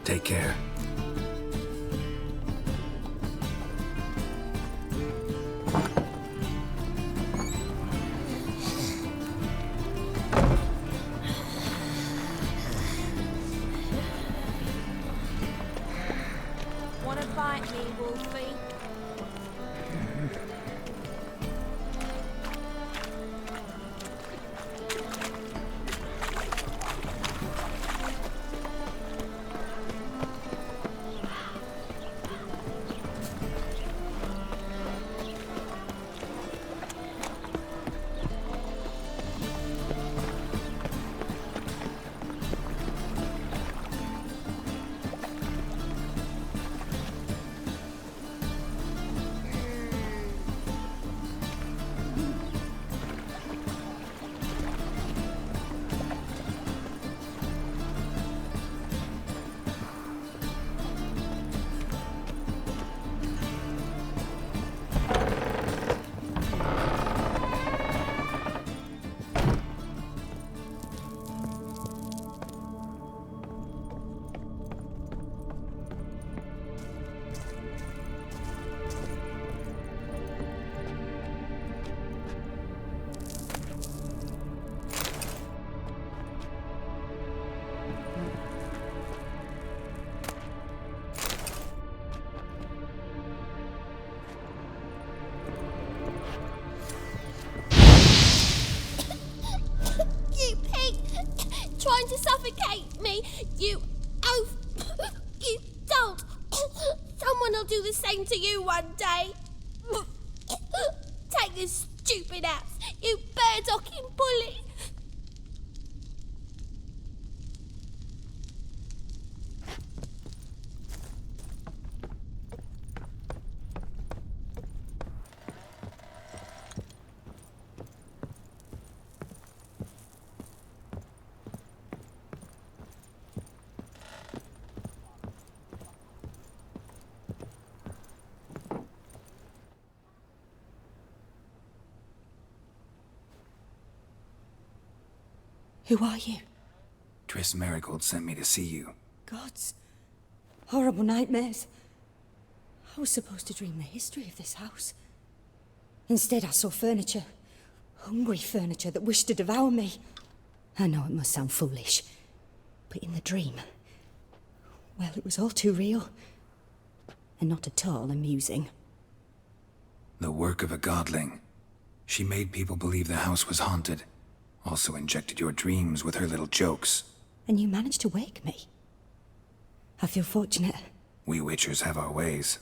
Speaker 5: Take care.
Speaker 10: Wanna bite me, Wolfie?
Speaker 2: trying to suffocate me. You oaf. You don't. Someone will do the same to you one day. Take this stupid axe, you bird-docking bully.
Speaker 10: Who are you?
Speaker 5: Triss Merigold sent me to see you.
Speaker 10: Gods. Horrible nightmares. I was supposed to dream the history of this house. Instead, I saw furniture. Hungry furniture that wished to devour me. I know it must sound foolish, but in the dream, well, it was all too real. And not at all amusing.
Speaker 5: The work of a godling. She made people believe the house was haunted. Also injected your dreams with her little jokes.
Speaker 10: And you managed to wake me. I feel fortunate.
Speaker 5: We witchers have our ways.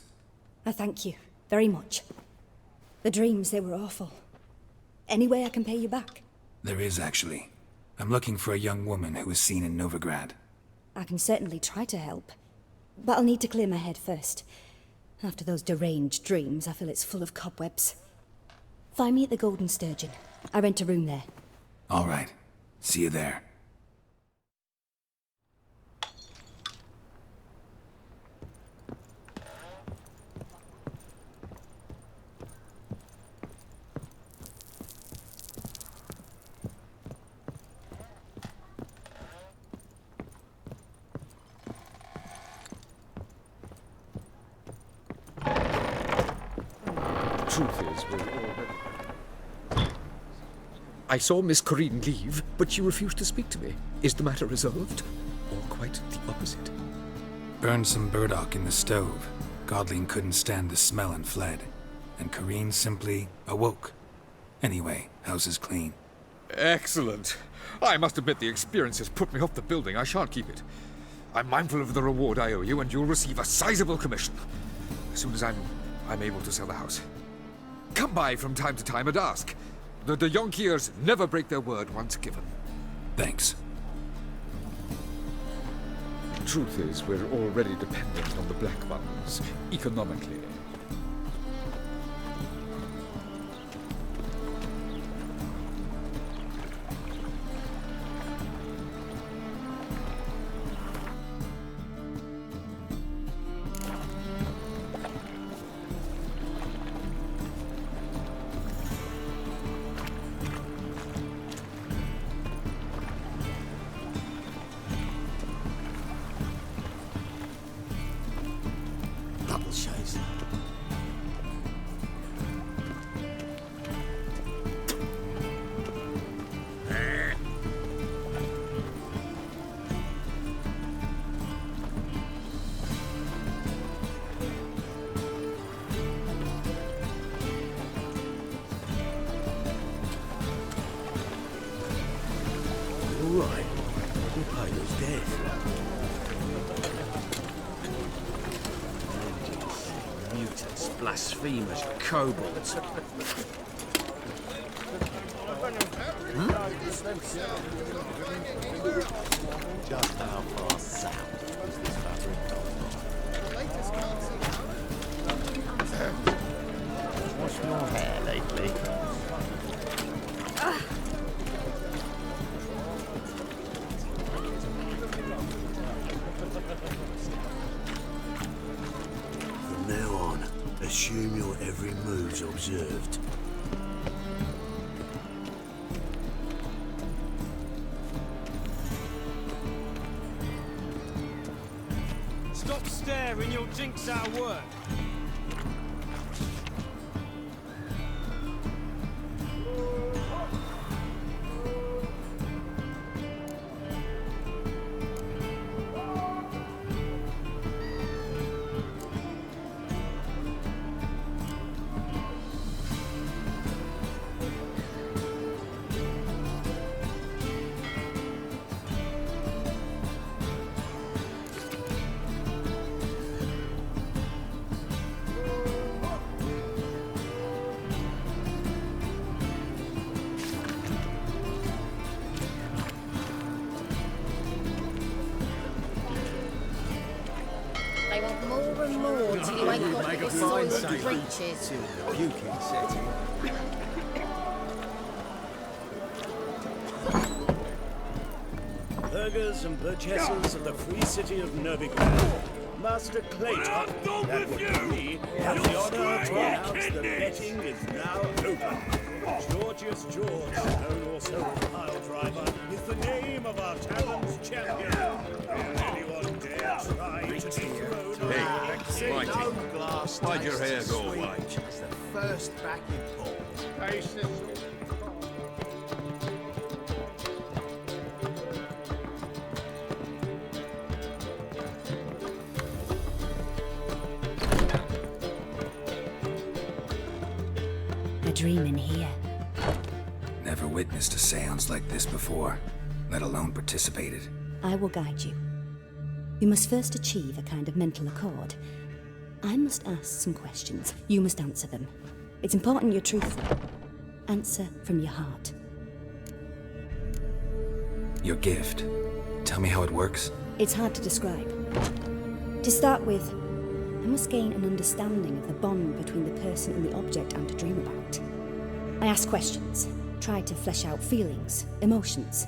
Speaker 10: I thank you very much. The dreams, they were awful. Any way I can pay you back?
Speaker 5: There is, actually. I'm looking for a young woman who was seen in Novigrad.
Speaker 10: I can certainly try to help. But I'll need to clear my head first. After those deranged dreams, I feel it's full of cobwebs. Find me at the Golden Sturgeon. I rent a room there.
Speaker 5: All right. See you there.
Speaker 15: Truth is, we're already... I saw Miss Corinne leave, but she refused to speak to me. Is the matter resolved? Or quite the opposite?
Speaker 5: Burned some burdock in the stove. Godling couldn't stand the smell and fled. And Corinne simply awoke. Anyway, house is clean.
Speaker 15: Excellent. I must admit the experience has put me off the building. I shan't keep it. I'm mindful of the reward I owe you, and you'll receive a sizable commission. As soon as I'm able to sell the house. Come by from time to time and ask. The de Jonkiers never break their word once given.
Speaker 5: Thanks.
Speaker 15: Truth is, we're already dependent on the Black Ones, economically.
Speaker 1: Right. We'll pay us death.
Speaker 11: Mutants, blasphemers, kobolds.
Speaker 9: Just how far south is this fabric Wash your hair lately?
Speaker 1: From now on, assume your every move's observed.
Speaker 11: Stop staring, you'll jinx our work.
Speaker 2: I want more and more till you ain't got
Speaker 19: Make a
Speaker 2: the
Speaker 19: fine
Speaker 2: soiled
Speaker 19: save.
Speaker 2: breeches.
Speaker 19: Puking setting.
Speaker 12: Burghers and purchasers of the free city of Novigrad, Master Clayton, that would be me, has the honour to announce the betting is now open. Georgius George, known also as Piledriver, is the name of our tavern's champion. Will anyone dare try to dethrone
Speaker 4: Hey, Mighty, why'd your hair go white?
Speaker 19: It's the first back in ball.
Speaker 6: A dream in here.
Speaker 5: Never witnessed a seance like this before, let alone participated.
Speaker 6: I will guide you. You must first achieve a kind of mental accord. I must ask some questions. You must answer them. It's important you're truthful. Answer from your heart.
Speaker 5: Your gift. Tell me how it works.
Speaker 6: It's hard to describe. To start with, I must gain an understanding of the bond between the person and the object I'm to dream about. I ask questions, try to flesh out feelings, emotions.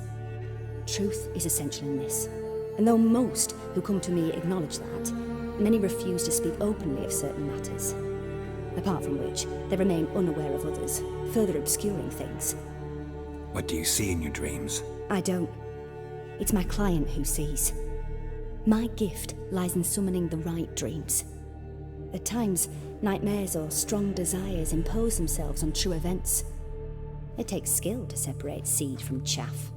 Speaker 6: Truth is essential in this, and though most who come to me acknowledge that, many refuse to speak openly of certain matters. Apart from which, they remain unaware of others, further obscuring things.
Speaker 5: What do you see in your dreams?
Speaker 6: I don't. It's my client who sees. My gift lies in summoning the right dreams. At times, nightmares or strong desires impose themselves on true events. It takes skill to separate seed from chaff.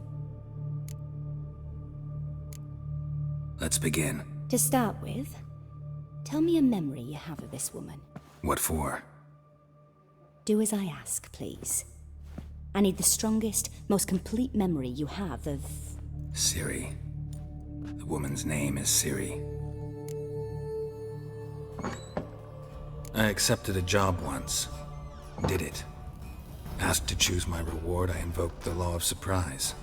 Speaker 5: Let's begin.
Speaker 6: To start with, tell me a memory you have of this woman.
Speaker 5: What for?
Speaker 6: Do as I ask, please. I need the strongest, most complete memory you have of...
Speaker 5: Ciri. The woman's name is Ciri. I accepted a job once. Did it. Asked to choose my reward, I invoked the law of surprise.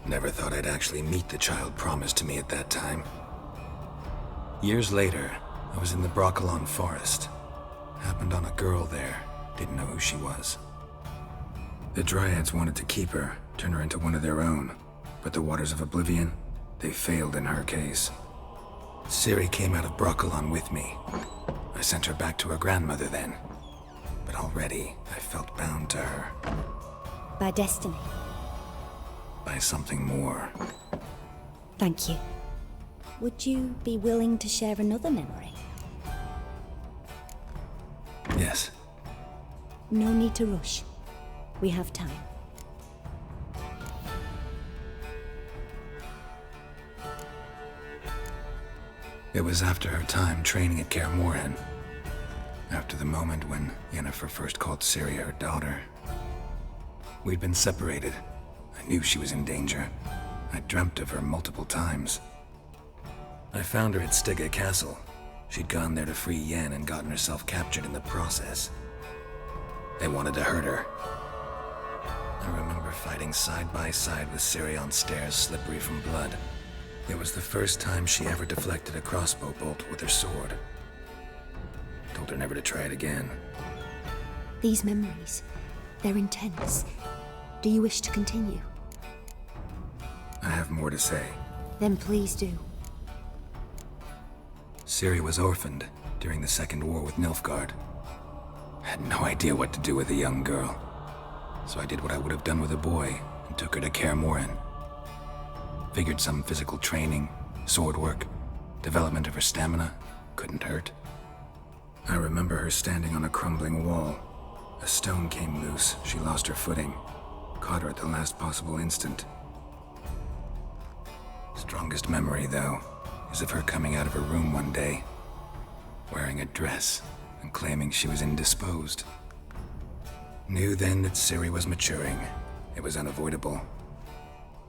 Speaker 5: Never thought I'd actually meet the child promised to me at that time. Years later, I was in the Broccolon forest. Happened on a girl there. Didn't know who she was. The Dryads wanted to keep her, turn her into one of their own. But the Waters of Oblivion, they failed in her case. Ciri came out of Broccolon with me. I sent her back to her grandmother then. But already, I felt bound to her.
Speaker 6: By destiny.
Speaker 5: By something more.
Speaker 6: Thank you. Would you be willing to share another memory?
Speaker 5: Yes.
Speaker 6: No need to rush. We have time.
Speaker 5: It was after her time training at Kaer Morhen. After the moment when Yennefer first called Ciri her daughter. We'd been separated. I knew she was in danger. I dreamt of her multiple times. I found her at Stygga Castle. She'd gone there to free Yen and gotten herself captured in the process. They wanted to hurt her. I remember fighting side by side with Ciri on stairs slippery from blood. It was the first time she ever deflected a crossbow bolt with her sword. Told her never to try it again.
Speaker 6: These memories, they're intense. Do you wish to continue?
Speaker 5: I have more to say.
Speaker 6: Then please do.
Speaker 5: Ciri was orphaned during the Second War with Nilfgaard. Had no idea what to do with a young girl. So I did what I would have done with a boy and took her to Kaer Morhen. Figured some physical training, sword work, development of her stamina couldn't hurt. I remember her standing on a crumbling wall. A stone came loose, she lost her footing. Caught her at the last possible instant. Strongest memory, though, is of her coming out of her room one day, wearing a dress and claiming she was indisposed. Knew then that Ciri was maturing. It was unavoidable.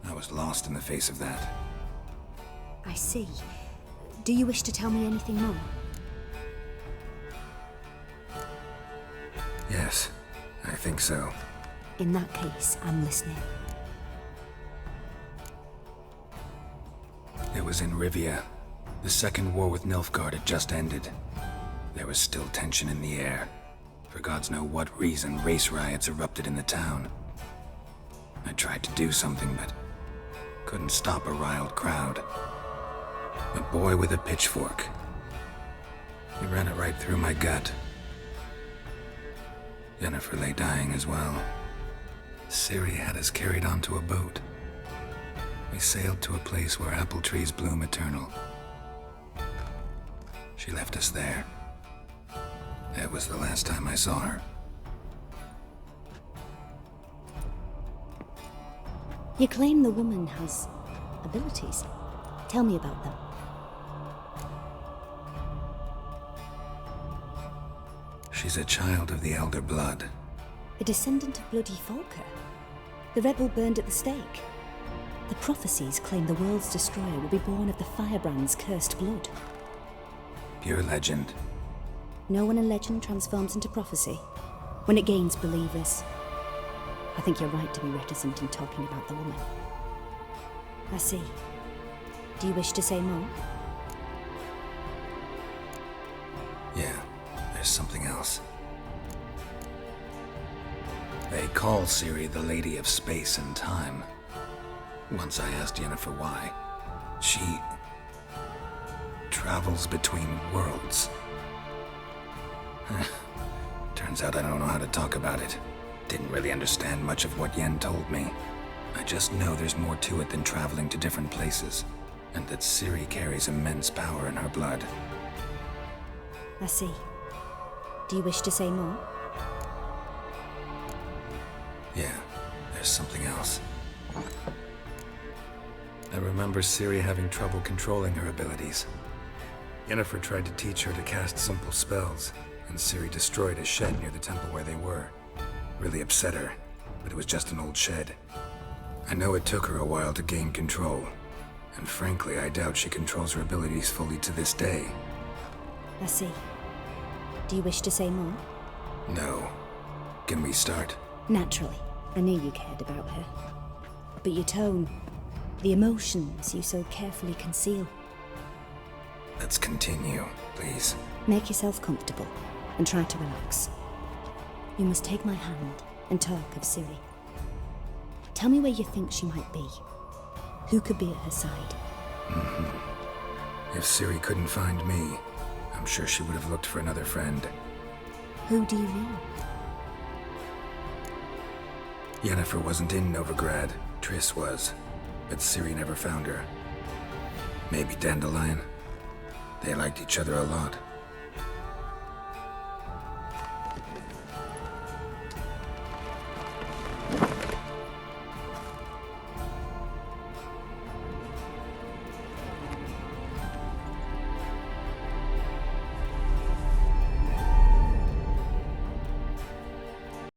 Speaker 5: I was lost in the face of that.
Speaker 6: I see. Do you wish to tell me anything more?
Speaker 5: Yes, I think so.
Speaker 6: In that case, I'm listening.
Speaker 5: It was in Rivia. The Second War with Nilfgaard had just ended. There was still tension in the air. For gods know what reason, race riots erupted in the town. I tried to do something, but couldn't stop a riled crowd. A boy with a pitchfork. He ran it right through my gut. Yennefer lay dying as well. Ciri had us carried onto a boat. We sailed to a place where apple trees bloom eternal. She left us there. That was the last time I saw her.
Speaker 6: You claim the woman has abilities. Tell me about them.
Speaker 5: She's a child of the Elder Blood.
Speaker 6: A descendant of bloody Volker. The rebel burned at the stake. The prophecies claim the world's destroyer will be born of the firebrand's cursed blood.
Speaker 5: Pure legend.
Speaker 6: Know when a legend transforms into prophecy? When it gains believers. I think you're right to be reticent in talking about the woman. I see. Do you wish to say more?
Speaker 5: Yeah, there's something else. They call Ciri the Lady of Space and Time. Once I asked Yennefer why. She travels between worlds. Turns out I don't know how to talk about it. Didn't really understand much of what Yen told me. I just know there's more to it than traveling to different places, and that Ciri carries immense power in her blood.
Speaker 6: I see. Do you wish to say more?
Speaker 5: Yeah, there's something else. I remember Ciri having trouble controlling her abilities. Yennefer tried to teach her to cast simple spells, and Ciri destroyed a shed near the temple where they were. Really upset her, but it was just an old shed. I know it took her a while to gain control, and frankly, I doubt she controls her abilities fully to this day.
Speaker 6: I see. Do you wish to say more?
Speaker 5: No. Can we start?
Speaker 6: Naturally. I knew you cared about her. But your tone, the emotions you so carefully conceal.
Speaker 5: Let's continue, please.
Speaker 6: Make yourself comfortable and try to relax. You must take my hand and talk of Ciri. Tell me where you think she might be. Who could be at her side?
Speaker 5: If Ciri couldn't find me, I'm sure she would have looked for another friend.
Speaker 6: Who do you mean?
Speaker 5: Yennefer wasn't in Novigrad. Triss was. But Ciri never found her. Maybe Dandelion. They liked each other a lot.